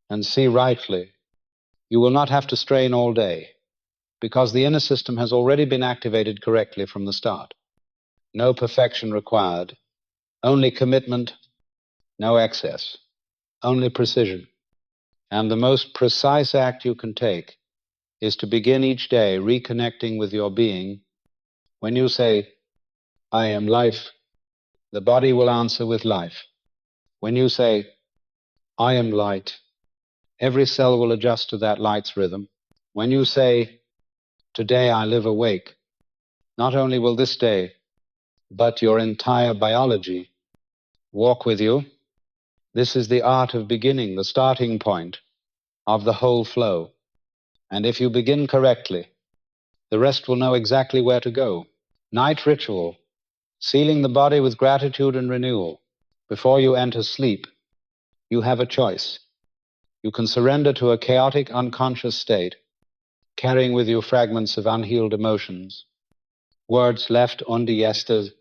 and see rightly, you will not have to strain all day, because the inner system has already been activated correctly from the start. No perfection required, only commitment, no excess, only precision. And the most precise act you can take is to begin each day reconnecting with your being. When you say, I am life, the body will answer with life. When you say, I am light, every cell will adjust to that light's rhythm. When you say, today I live awake, not only will this day, but your entire biology walk with you. This is the art of beginning, the starting point of the whole flow. And if you begin correctly, the rest will know exactly where to go. Night ritual, sealing the body with gratitude and renewal. Before you enter sleep, you have a choice. You can surrender to a chaotic, unconscious state, carrying with you fragments of unhealed emotions, words left undigested,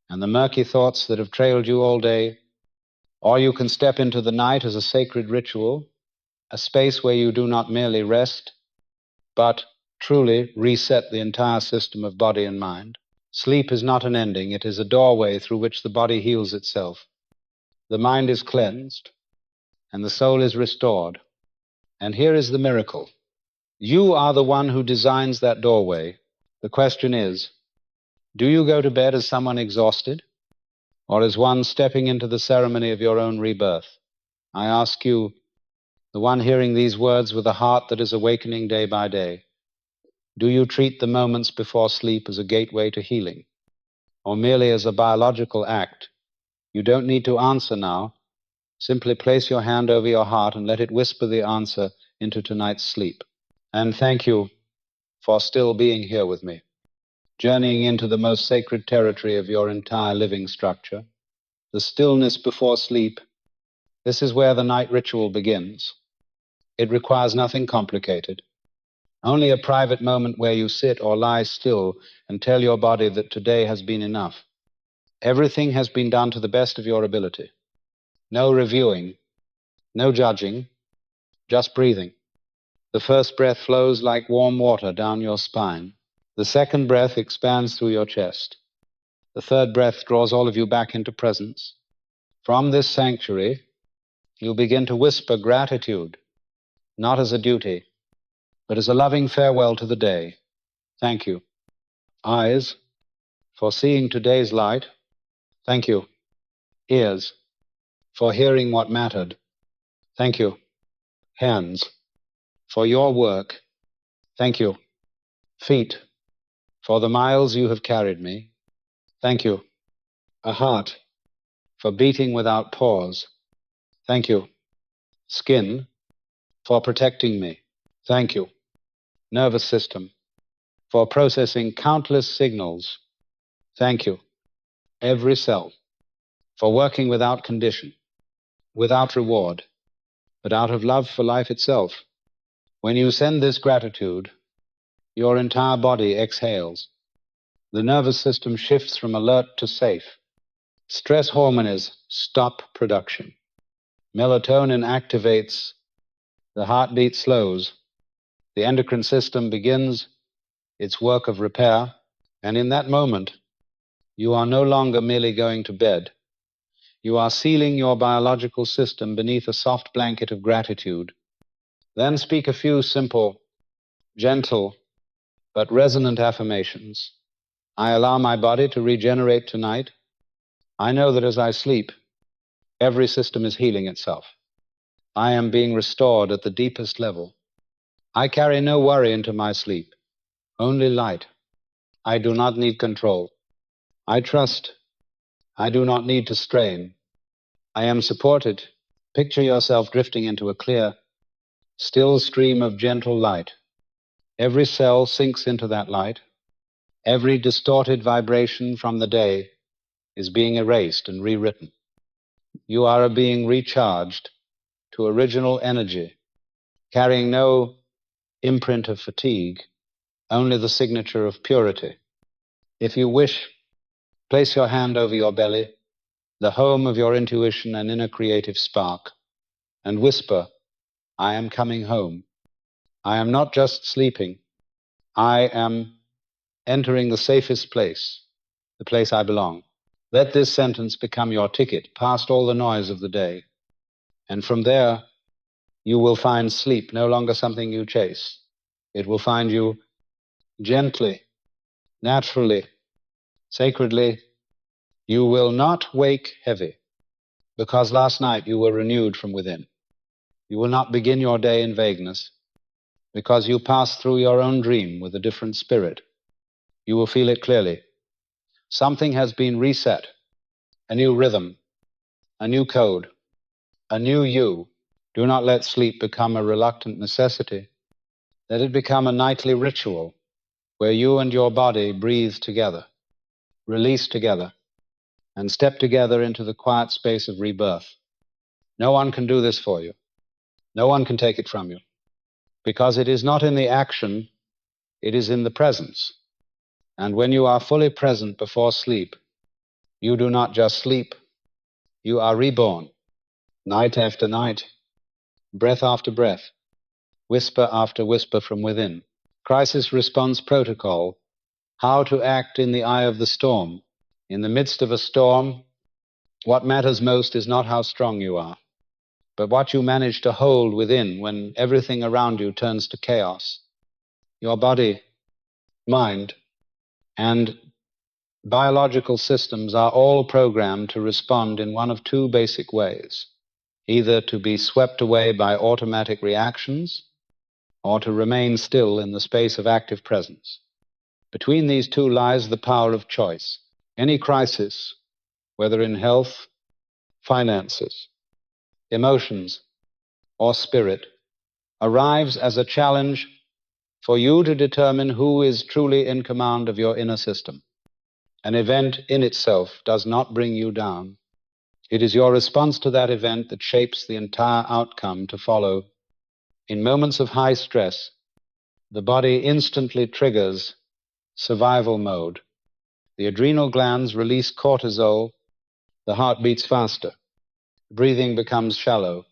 and the murky thoughts that have trailed you all day. Or you can step into the night as a sacred ritual, a space where you do not merely rest, but truly reset the entire system of body and mind. Sleep is not an ending, it is a doorway through which the body heals itself. The mind is cleansed, and the soul is restored. And here is the miracle. You are the one who designs that doorway. The question is, do you go to bed as someone exhausted, or as one stepping into the ceremony of your own rebirth? I ask you, the one hearing these words with a heart that is awakening day by day, do you treat the moments before sleep as a gateway to healing, or merely as a biological act? You don't need to answer now. Simply place your hand over your heart and let it whisper the answer into tonight's sleep. And thank you for still being here with me, journeying into the most sacred territory of your entire living structure, the stillness before sleep. This is where the night ritual begins. It requires nothing complicated, only a private moment where you sit or lie still and tell your body that today has been enough. Everything has been done to the best of your ability. No reviewing, no judging, just breathing. The first breath flows like warm water down your spine. The second breath expands through your chest. The third breath draws all of you back into presence. From this sanctuary, you'll begin to whisper gratitude, not as a duty, but as a loving farewell to the day. Thank you. Eyes, for seeing today's light. Thank you. Ears, for hearing what mattered. Thank you. Hands, for your work. Thank you. Feet, for the miles you have carried me. Thank you. A heart, for beating without pause. Thank you. Skin, for protecting me. Thank you. Nervous system, for processing countless signals. Thank you. Every cell, for working without condition, without reward, but out of love for life itself. When you send this gratitude, your entire body exhales. The nervous system shifts from alert to safe. Stress hormones stop production. Melatonin activates. The heartbeat slows. The endocrine system begins its work of repair, and in that moment, you are no longer merely going to bed. You are sealing your biological system beneath a soft blanket of gratitude. Then speak a few simple, gentle, but resonant affirmations. I allow my body to regenerate tonight. I know that as I sleep, every system is healing itself. I am being restored at the deepest level. I carry no worry into my sleep, only light. I do not need control. I trust. I do not need to strain. I am supported. Picture yourself drifting into a clear, still stream of gentle light. Every cell sinks into that light. Every distorted vibration from the day is being erased and rewritten. You are a being recharged to original energy, carrying no imprint of fatigue, only the signature of purity. If you wish, place your hand over your belly, the home of your intuition and inner creative spark, and whisper, I am coming home. I am not just sleeping. I am entering the safest place, the place I belong. Let this sentence become your ticket past all the noise of the day. And from there, you will find sleep no longer something you chase. It will find you gently, naturally, sacredly. You will not wake heavy, because last night you were renewed from within. You will not begin your day in vagueness, because you passed through your own dream with a different spirit. You will feel it clearly. Something has been reset, a new rhythm, a new code, a new you. Do not let sleep become a reluctant necessity. Let it become a nightly ritual where you and your body breathe together, release together, and step together into the quiet space of rebirth. No one can do this for you. No one can take it from you, because it is not in the action, it is in the presence. And when you are fully present before sleep, you do not just sleep, you are reborn, night after night, breath after breath, whisper after whisper from within. Crisis response protocol, how to act in the eye of the storm. In the midst of a storm, what matters most is not how strong you are, but what you manage to hold within when everything around you turns to chaos. Your body, mind, and biological systems are all programmed to respond in one of two basic ways, either to be swept away by automatic reactions or to remain still in the space of active presence. Between these two lies the power of choice. Any crisis, whether in health, finances, emotions, or spirit, arrives as a challenge for you to determine who is truly in command of your inner system. An event in itself does not bring you down. It is your response to that event that shapes the entire outcome to follow. In moments of high stress, the body instantly triggers survival mode. The adrenal glands release cortisol, the heart beats faster, breathing becomes shallow,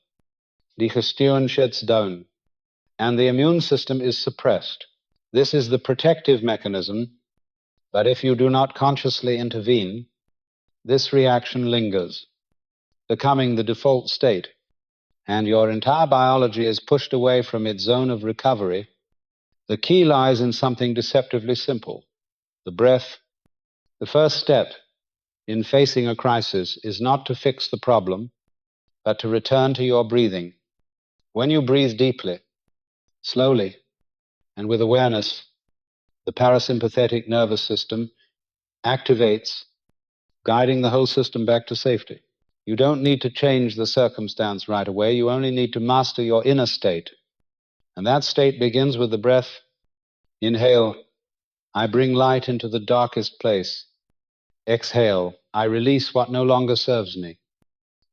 digestion shuts down, and the immune system is suppressed. This is the protective mechanism, but if you do not consciously intervene, this reaction lingers, becoming the default state, and your entire biology is pushed away from its zone of recovery. The key lies in something deceptively simple, the breath. The first step in facing a crisis is not to fix the problem, but to return to your breathing. When you breathe deeply, slowly, and with awareness, the parasympathetic nervous system activates, guiding the whole system back to safety. You don't need to change the circumstance right away. You only need to master your inner state. And that state begins with the breath. Inhale, I bring light into the darkest place. Exhale, I release what no longer serves me.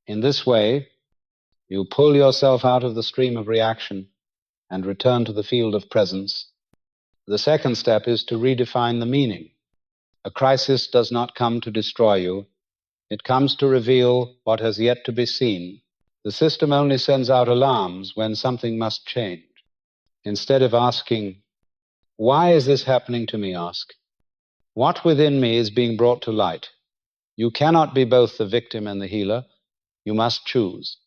In this way, you pull yourself out of the stream of reaction and return to the field of presence. The second step is to redefine the meaning. A crisis does not come to destroy you. It comes to reveal what has yet to be seen. The system only sends out alarms when something must change. Instead of asking, Why is this happening to me? Ask. What within me is being brought to light? You cannot be both the victim and the healer. You must choose.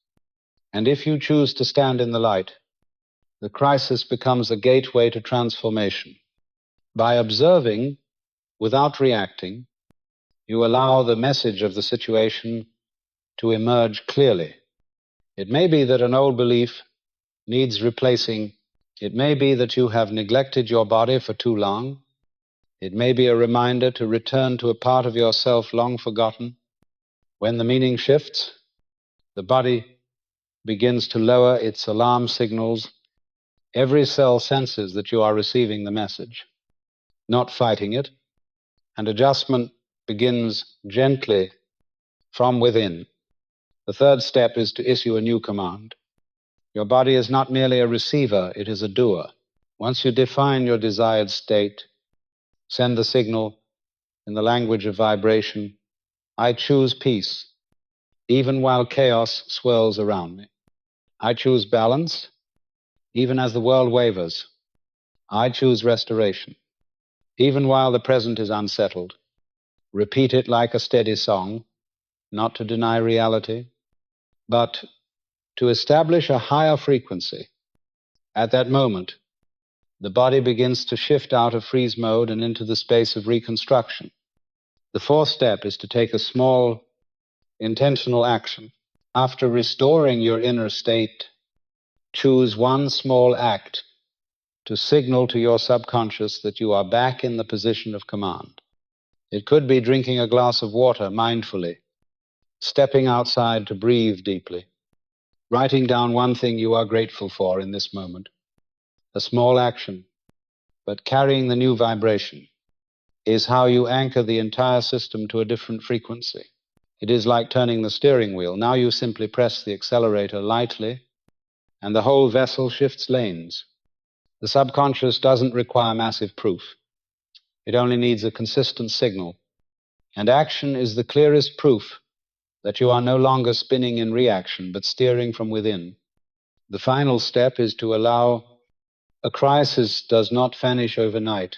And if you choose to stand in the light, the crisis becomes a gateway to transformation. By observing without reacting, you allow the message of the situation to emerge clearly. It may be that an old belief needs replacing. It may be that you have neglected your body for too long. It may be a reminder to return to a part of yourself long forgotten. When the meaning shifts, the body begins to lower its alarm signals. Every cell senses that you are receiving the message, not fighting it, and adjustment begins gently from within. The third step is to issue a new command. Your body is not merely a receiver, it is a doer. Once you define your desired state, send the signal in the language of vibration, I choose peace, even while chaos swirls around me. I choose balance, even as the world wavers. I choose restoration, even while the present is unsettled. Repeat it like a steady song, not to deny reality, but to establish a higher frequency. At that moment, the body begins to shift out of freeze mode and into the space of reconstruction. The fourth step is to take a small, intentional action. After restoring your inner state, choose one small act to signal to your subconscious that you are back in the position of command. It could be drinking a glass of water mindfully, stepping outside to breathe deeply, writing down one thing you are grateful for in this moment. A small action, but carrying the new vibration, is how you anchor the entire system to a different frequency. It is like turning the steering wheel. Now you simply press the accelerator lightly, and the whole vessel shifts lanes. The subconscious doesn't require massive proof. It only needs a consistent signal. And action is the clearest proof that you are no longer spinning in reaction, but steering from within. The final step is to allow. A crisis does not vanish overnight,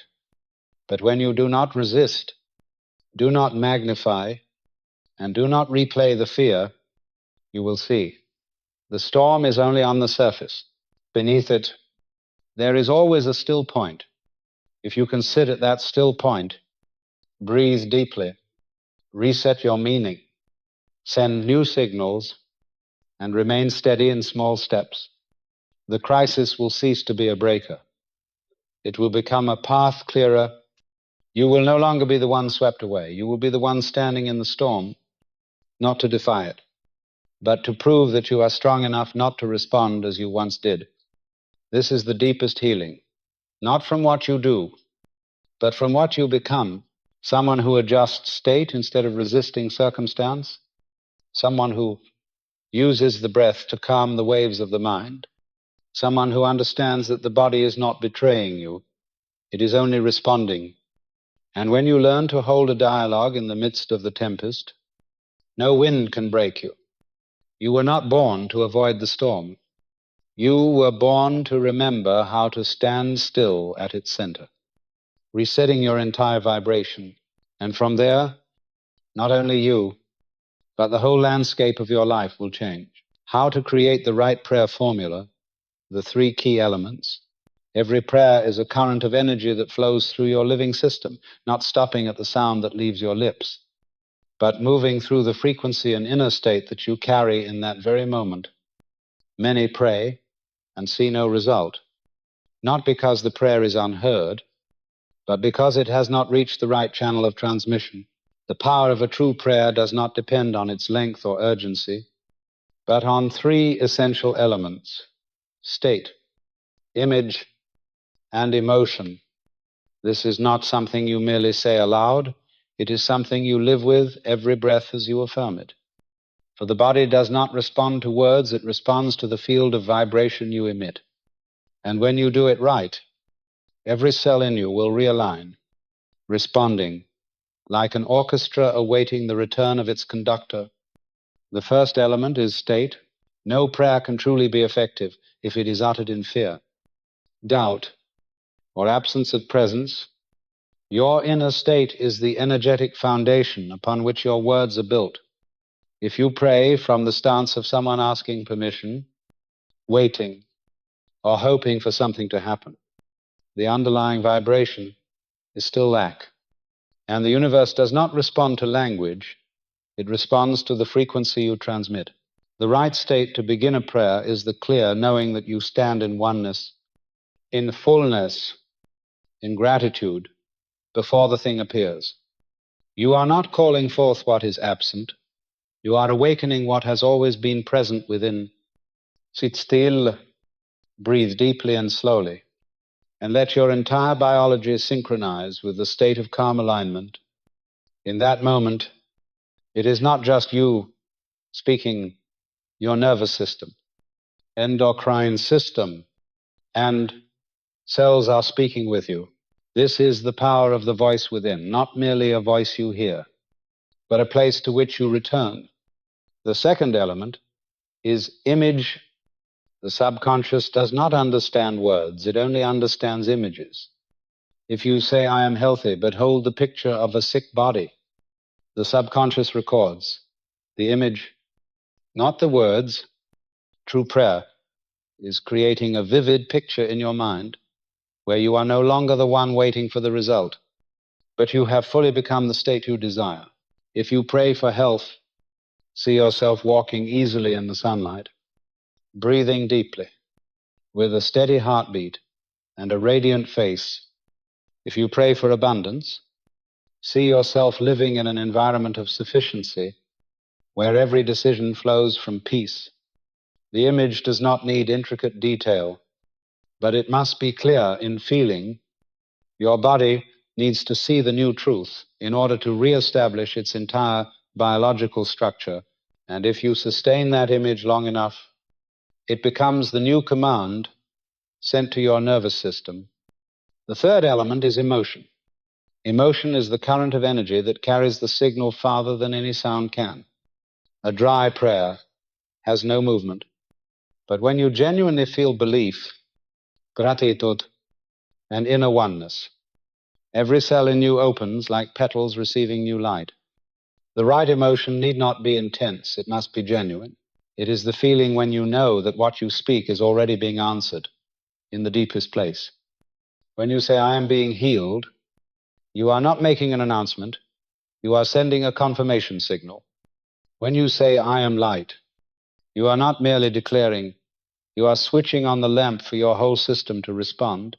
but when you do not resist, do not magnify, and do not replay the fear, you will see. The storm is only on the surface. Beneath it, there is always a still point. If you can sit at that still point, breathe deeply, reset your meaning, send new signals, and remain steady in small steps, the crisis will cease to be a breaker. It will become a path clearer. You will no longer be the one swept away. You will be the one standing in the storm, not to defy it, but to prove that you are strong enough not to respond as you once did. This is the deepest healing, not from what you do, but from what you become. Someone who adjusts state instead of resisting circumstance, someone who uses the breath to calm the waves of the mind, someone who understands that the body is not betraying you, it is only responding. And when you learn to hold a dialogue in the midst of the tempest, no wind can break you. You were not born to avoid the storm. You were born to remember how to stand still at its center, resetting your entire vibration. And from there, not only you, but the whole landscape of your life will change. How to create the right prayer formula, the three key elements. Every prayer is a current of energy that flows through your living system, not stopping at the sound that leaves your lips, but moving through the frequency and inner state that you carry in that very moment. Many pray and see no result, not because the prayer is unheard, but because it has not reached the right channel of transmission. The power of a true prayer does not depend on its length or urgency, but on three essential elements: state, image, and emotion. This is not something you merely say aloud. It is something you live with every breath as you affirm it. For the body does not respond to words, it responds to the field of vibration you emit. And when you do it right, every cell in you will realign, responding like an orchestra awaiting the return of its conductor. The first element is state. No prayer can truly be effective if it is uttered in fear, doubt, or absence of presence, your inner state is the energetic foundation upon which your words are built. If you pray from the stance of someone asking permission, waiting, or hoping for something to happen, the underlying vibration is still lack. And the universe does not respond to language, it responds to the frequency you transmit. The right state to begin a prayer is the clear knowing that you stand in oneness, in fullness, in gratitude, before the thing appears. You are not calling forth what is absent, you are awakening what has always been present within. Sit still, breathe deeply and slowly, and let your entire biology synchronize with the state of calm alignment. In that moment, it is not just you speaking, your nervous system, endocrine system, and cells are speaking with you. This is the power of the voice within, not merely a voice you hear, but a place to which you return. The second element is image. The subconscious does not understand words, it only understands images. If you say, I am healthy, but hold the picture of a sick body, the subconscious records the image, not the words. True prayer is creating a vivid picture in your mind where you are no longer the one waiting for the result, but you have fully become the state you desire. If you pray for health, see yourself walking easily in the sunlight, breathing deeply, with a steady heartbeat and a radiant face. If you pray for abundance, see yourself living in an environment of sufficiency where every decision flows from peace. The image does not need intricate detail, but it must be clear in feeling. Your body needs to see the new truth in order to reestablish its entire biological structure, and if you sustain that image long enough, it becomes the new command sent to your nervous system. The third element is emotion. Emotion is the current of energy that carries the signal farther than any sound can. A dry prayer has no movement, but when you genuinely feel belief, gratitude, and inner oneness, every cell in you opens like petals receiving new light. The right emotion need not be intense, it must be genuine. It is the feeling when you know that what you speak is already being answered in the deepest place. When you say, I am being healed, you are not making an announcement, you are sending a confirmation signal. When you say, I am light, you are not merely declaring, you are switching on the lamp for your whole system to respond.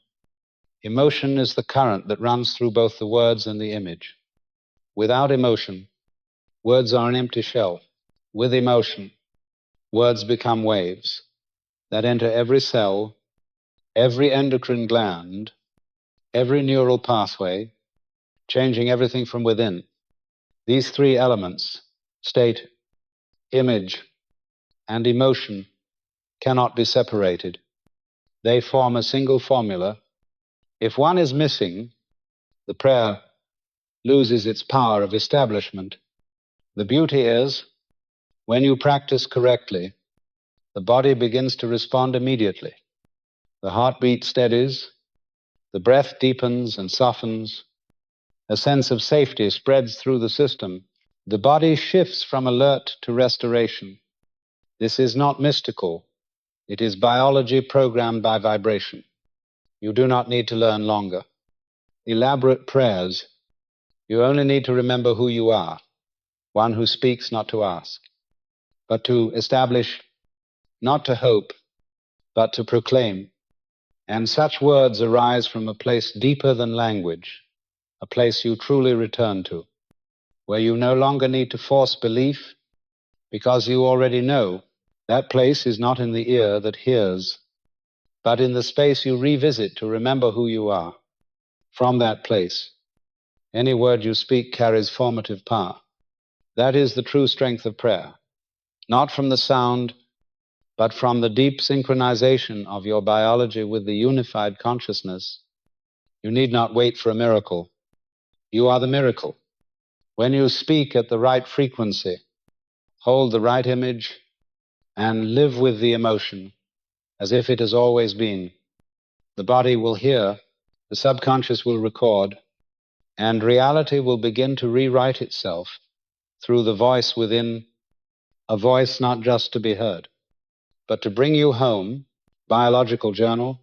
Emotion is the current that runs through both the words and the image. Without emotion, words are an empty shell. With emotion, words become waves that enter every cell, every endocrine gland, every neural pathway, changing everything from within. These three elements, state, image, and emotion, cannot be separated. They form a single formula. If one is missing, the prayer loses its power of establishment. The beauty is, when you practice correctly, the body begins to respond immediately. The heartbeat steadies, the breath deepens and softens, a sense of safety spreads through the system. The body shifts from alert to restoration. This is not mystical. It is biology programmed by vibration. You do not need to learn longer. Elaborate prayers. You only need to remember who you are, one who speaks not to ask, but to establish, not to hope, but to proclaim. And such words arise from a place deeper than language, a place you truly return to, where you no longer need to force belief because you already know. That place is not in the ear that hears, but in the space you revisit to remember who you are. From that place, any word you speak carries formative power. That is the true strength of prayer, not from the sound, but from the deep synchronization of your biology with the unified consciousness. You need not wait for a miracle. You are the miracle. When you speak at the right frequency, hold the right image, and live with the emotion as if it has always been, the body will hear The subconscious will record, and reality will begin to rewrite itself through the voice within, a voice not just to be heard, but to bring you home, biological journal,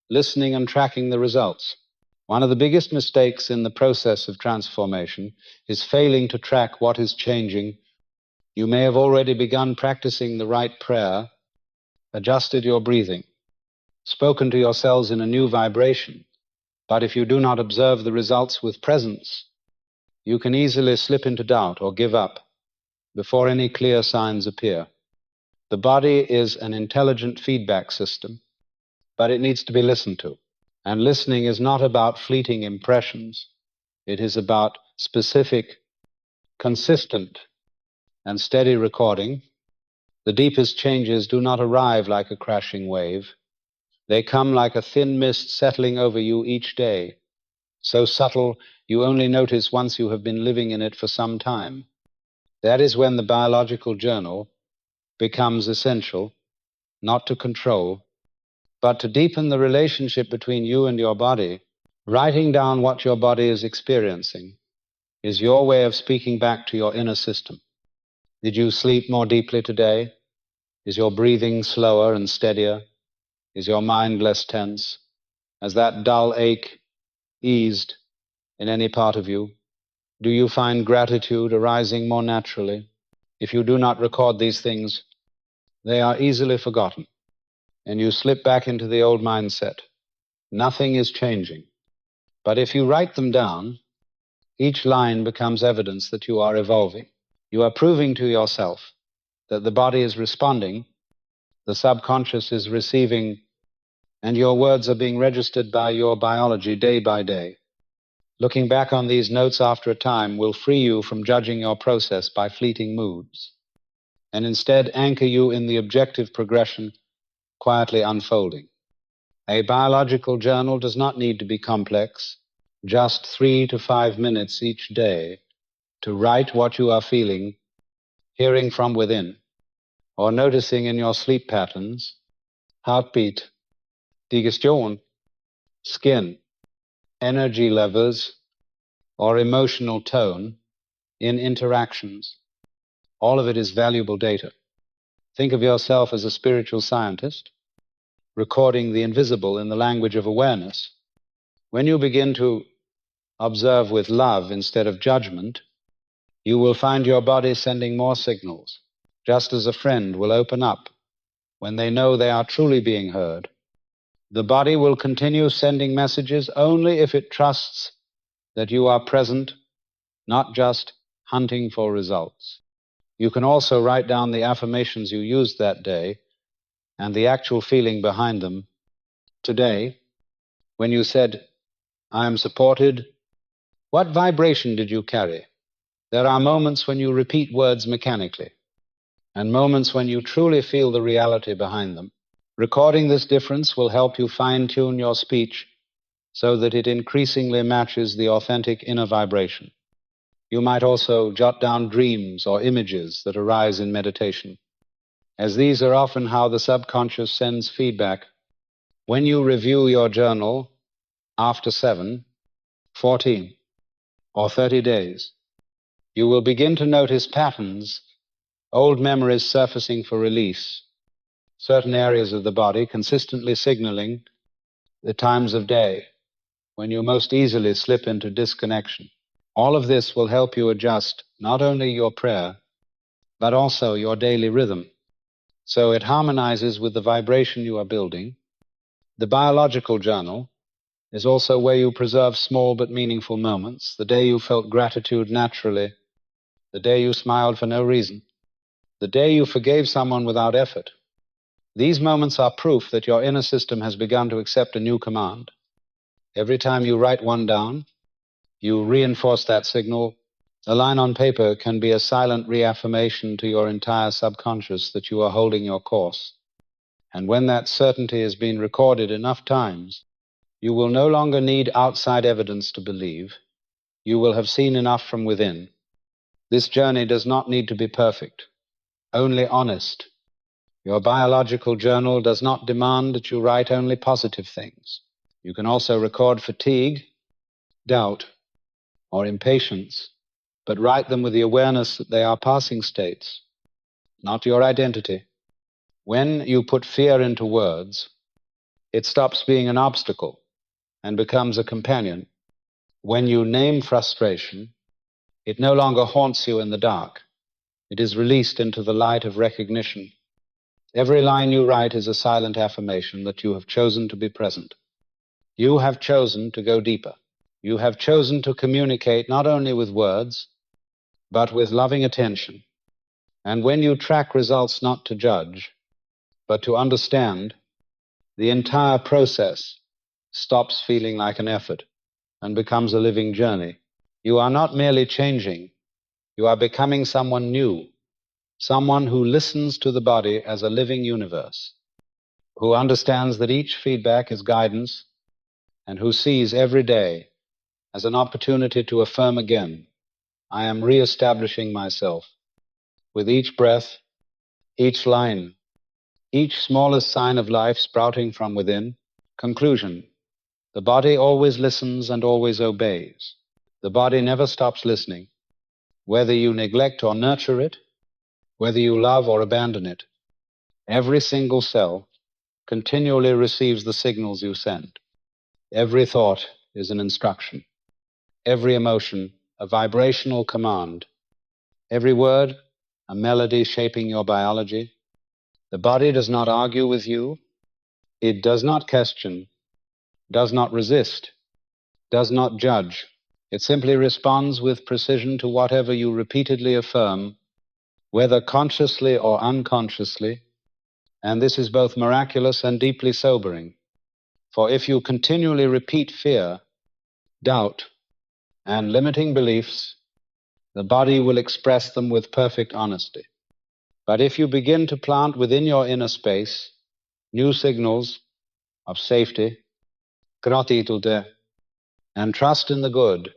listening and tracking the results. One of the biggest mistakes in the process of transformation is failing to track what is changing. You may have already begun practicing the right prayer, adjusted your breathing, spoken to yourselves in a new vibration, but if you do not observe the results with presence, you can easily slip into doubt or give up before any clear signs appear. The body is an intelligent feedback system, but it needs to be listened to. And listening is not about fleeting impressions. It is about specific, consistent, and steady recording. The deepest changes do not arrive like a crashing wave. They come like a thin mist settling over you each day, so subtle you only notice once you have been living in it for some time. That is when the biological journal becomes essential, not to control, but to deepen the relationship between you and your body. Writing down what your body is experiencing is your way of speaking back to your inner system. Did you sleep more deeply today? Is your breathing slower and steadier? Is your mind less tense? Has that dull ache eased in any part of you? Do you find gratitude arising more naturally? If you do not record these things, they are easily forgotten, and you slip back into the old mindset. Nothing is changing. But if you write them down, each line becomes evidence that you are evolving. You are proving to yourself that the body is responding, the subconscious is receiving, and your words are being registered by your biology day by day. Looking back on these notes after a time will free you from judging your process by fleeting moods, and instead anchor you in the objective progression quietly unfolding. A biological journal does not need to be complex, just 3 to 5 minutes each day to write what you are feeling, hearing from within, or noticing in your sleep patterns, heartbeat, digestion, skin, energy levels, or emotional tone in interactions. All of it is valuable data. Think of yourself as a spiritual scientist, recording the invisible in the language of awareness. When you begin to observe with love instead of judgment, you will find your body sending more signals, just as a friend will open up when they know they are truly being heard. The body will continue sending messages only if it trusts that you are present, not just hunting for results. You can also write down the affirmations you used that day and the actual feeling behind them. Today, when you said, "I am supported," what vibration did you carry? There are moments when you repeat words mechanically, and moments when you truly feel the reality behind them. Recording this difference will help you fine-tune your speech so that it increasingly matches the authentic inner vibration. You might also jot down dreams or images that arise in meditation, as these are often how the subconscious sends feedback. When you review your journal after 7, 14, or 30 days, you will begin to notice patterns, old memories surfacing for release, certain areas of the body consistently signaling the times of day when you most easily slip into disconnection. All of this will help you adjust not only your prayer, but also your daily rhythm, so it harmonizes with the vibration you are building. The biological journal is also where you preserve small but meaningful moments, the day you felt gratitude naturally, the day you smiled for no reason, the day you forgave someone without effort. These moments are proof that your inner system has begun to accept a new command. Every time you write one down, you reinforce that signal. A line on paper can be a silent reaffirmation to your entire subconscious that you are holding your course. And when that certainty has been recorded enough times, you will no longer need outside evidence to believe. You will have seen enough from within. This journey does not need to be perfect, only honest. Your biological journal does not demand that you write only positive things. You can also record fatigue, doubt, or impatience, but write them with the awareness that they are passing states, not your identity. When you put fear into words, it stops being an obstacle and becomes a companion. When you name frustration, it no longer haunts you in the dark. It is released into the light of recognition. Every line you write is a silent affirmation that you have chosen to be present. You have chosen to go deeper. You have chosen to communicate not only with words, but with loving attention. And when you track results not to judge, but to understand, the entire process stops feeling like an effort and becomes a living journey. You are not merely changing, you are becoming someone new, someone who listens to the body as a living universe, who understands that each feedback is guidance, and who sees every day as an opportunity to affirm again, I am re-establishing myself. With each breath, each line, each smallest sign of life sprouting from within. Conclusion: the body always listens and always obeys. The body never stops listening. Whether you neglect or nurture it, whether you love or abandon it, every single cell continually receives the signals you send. Every thought is an instruction. Every emotion, a vibrational command. Every word, a melody shaping your biology. The body does not argue with you. It does not question, does not resist, does not judge. It simply responds with precision to whatever you repeatedly affirm, whether consciously or unconsciously, and this is both miraculous and deeply sobering. For if you continually repeat fear, doubt, and limiting beliefs, the body will express them with perfect honesty. But if you begin to plant within your inner space new signals of safety, gratitude, and trust in the good,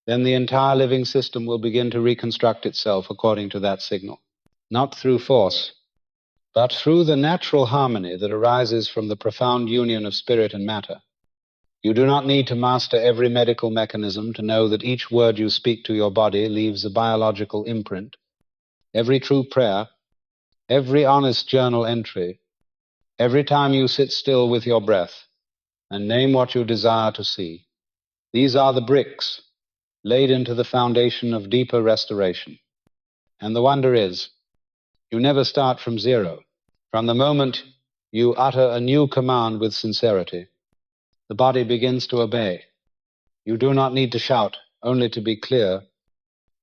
then the entire living system will begin to reconstruct itself according to that signal, not through force, but through the natural harmony that arises from the profound union of spirit and matter. You do not need to master every medical mechanism to know that each word you speak to your body leaves a biological imprint. Every true prayer, every honest journal entry, every time you sit still with your breath and name what you desire to see, these are the bricks laid into the foundation of deeper restoration. And the wonder is, you never start from zero. From the moment you utter a new command with sincerity, the body begins to obey. You do not need to shout, only to be clear.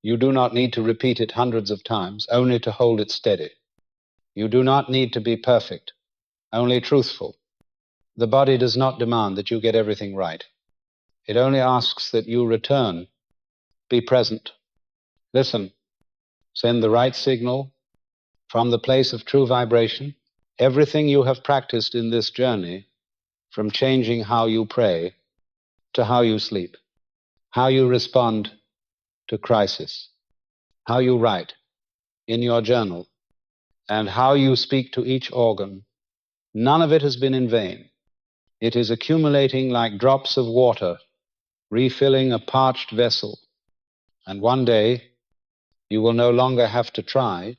You do not need to repeat it hundreds of times, only to hold it steady. You do not need to be perfect, only truthful. The body does not demand that you get everything right. It only asks that you return, be present, listen, send the right signal from the place of true vibration. Everything you have practiced in this journey, from changing how you pray to how you sleep, how you respond to crisis, how you write in your journal, and how you speak to each organ, none of it has been in vain. It is accumulating like drops of water, refilling a parched vessel. And one day, you will no longer have to try,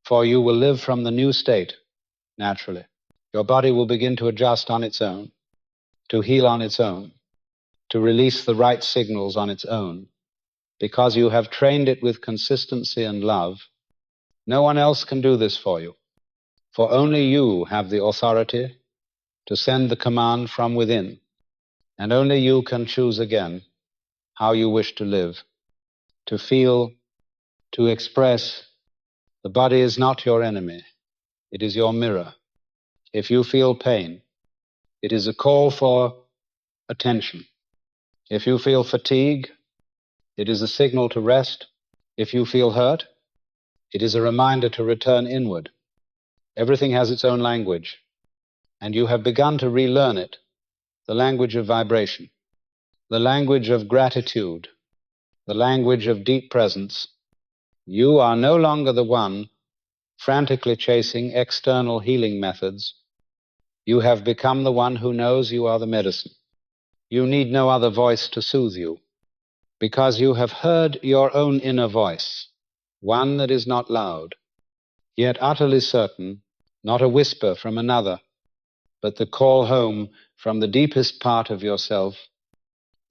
for you will live from the new state naturally. Your body will begin to adjust on its own, to heal on its own, to release the right signals on its own, because you have trained it with consistency and love. No one else can do this for you, for only you have the authority to send the command from within, and only you can choose again how you wish to live, to feel, to express. The body is not your enemy, it is your mirror. If you feel pain, it is a call for attention. If you feel fatigue, it is a signal to rest. If you feel hurt, it is a reminder to return inward. Everything has its own language, and you have begun to relearn it, the language of vibration, the language of gratitude, the language of deep presence. You are no longer the one frantically chasing external healing methods. You have become the one who knows you are the medicine. You need no other voice to soothe you, because you have heard your own inner voice, one that is not loud, yet utterly certain, not a whisper from another, but the call home from the deepest part of yourself.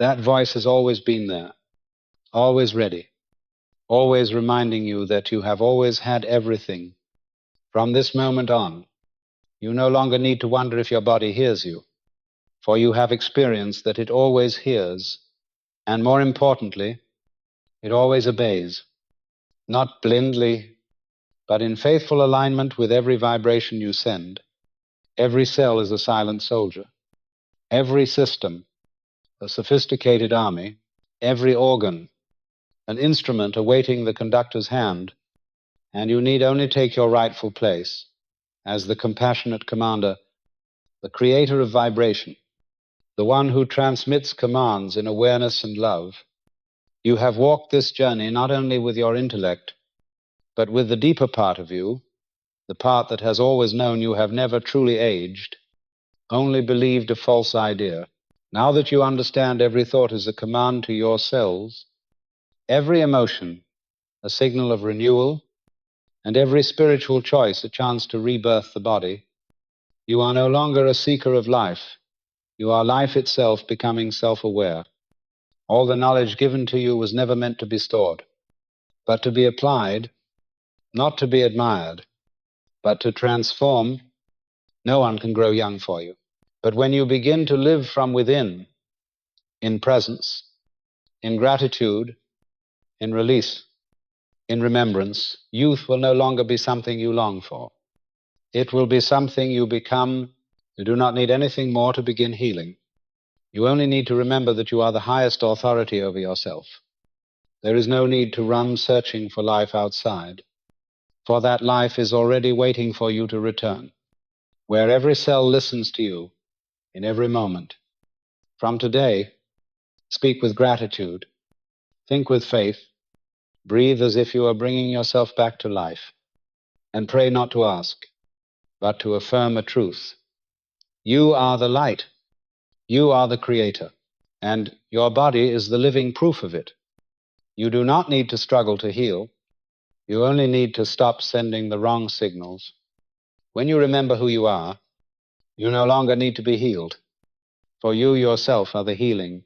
That voice has always been there, always ready, always reminding you that you have always had everything. From this moment on, you no longer need to wonder if your body hears you, for you have experienced that it always hears, and more importantly, it always obeys, not blindly, but in faithful alignment with every vibration you send. Every cell is a silent soldier. Every system, a sophisticated army. Every organ, an instrument awaiting the conductor's hand, and you need only take your rightful place as the compassionate commander, the creator of vibration, the one who transmits commands in awareness and love. You have walked this journey not only with your intellect, but with the deeper part of you, the part that has always known you have never truly aged, only believed a false idea. Now that you understand every thought is a command to your cells, every emotion a signal of renewal, and every spiritual choice a chance to rebirth the body, you are no longer a seeker of life. You are life itself becoming self-aware. All the knowledge given to you was never meant to be stored, but to be applied, not to be admired, but to transform. No one can grow young for you. But when you begin to live from within, in presence, in gratitude, in release, in remembrance, youth will no longer be something you long for. It will be something you become. You do not need anything more to begin healing. You only need to remember that you are the highest authority over yourself. There is no need to run searching for life outside, for that life is already waiting for you to return, where every cell listens to you in every moment. From today, speak with gratitude, think with faith, breathe as if you are bringing yourself back to life, and pray not to ask, but to affirm a truth. You are the light. You are the creator, and your body is the living proof of it. You do not need to struggle to heal. You only need to stop sending the wrong signals. When you remember who you are, you no longer need to be healed, for you yourself are the healing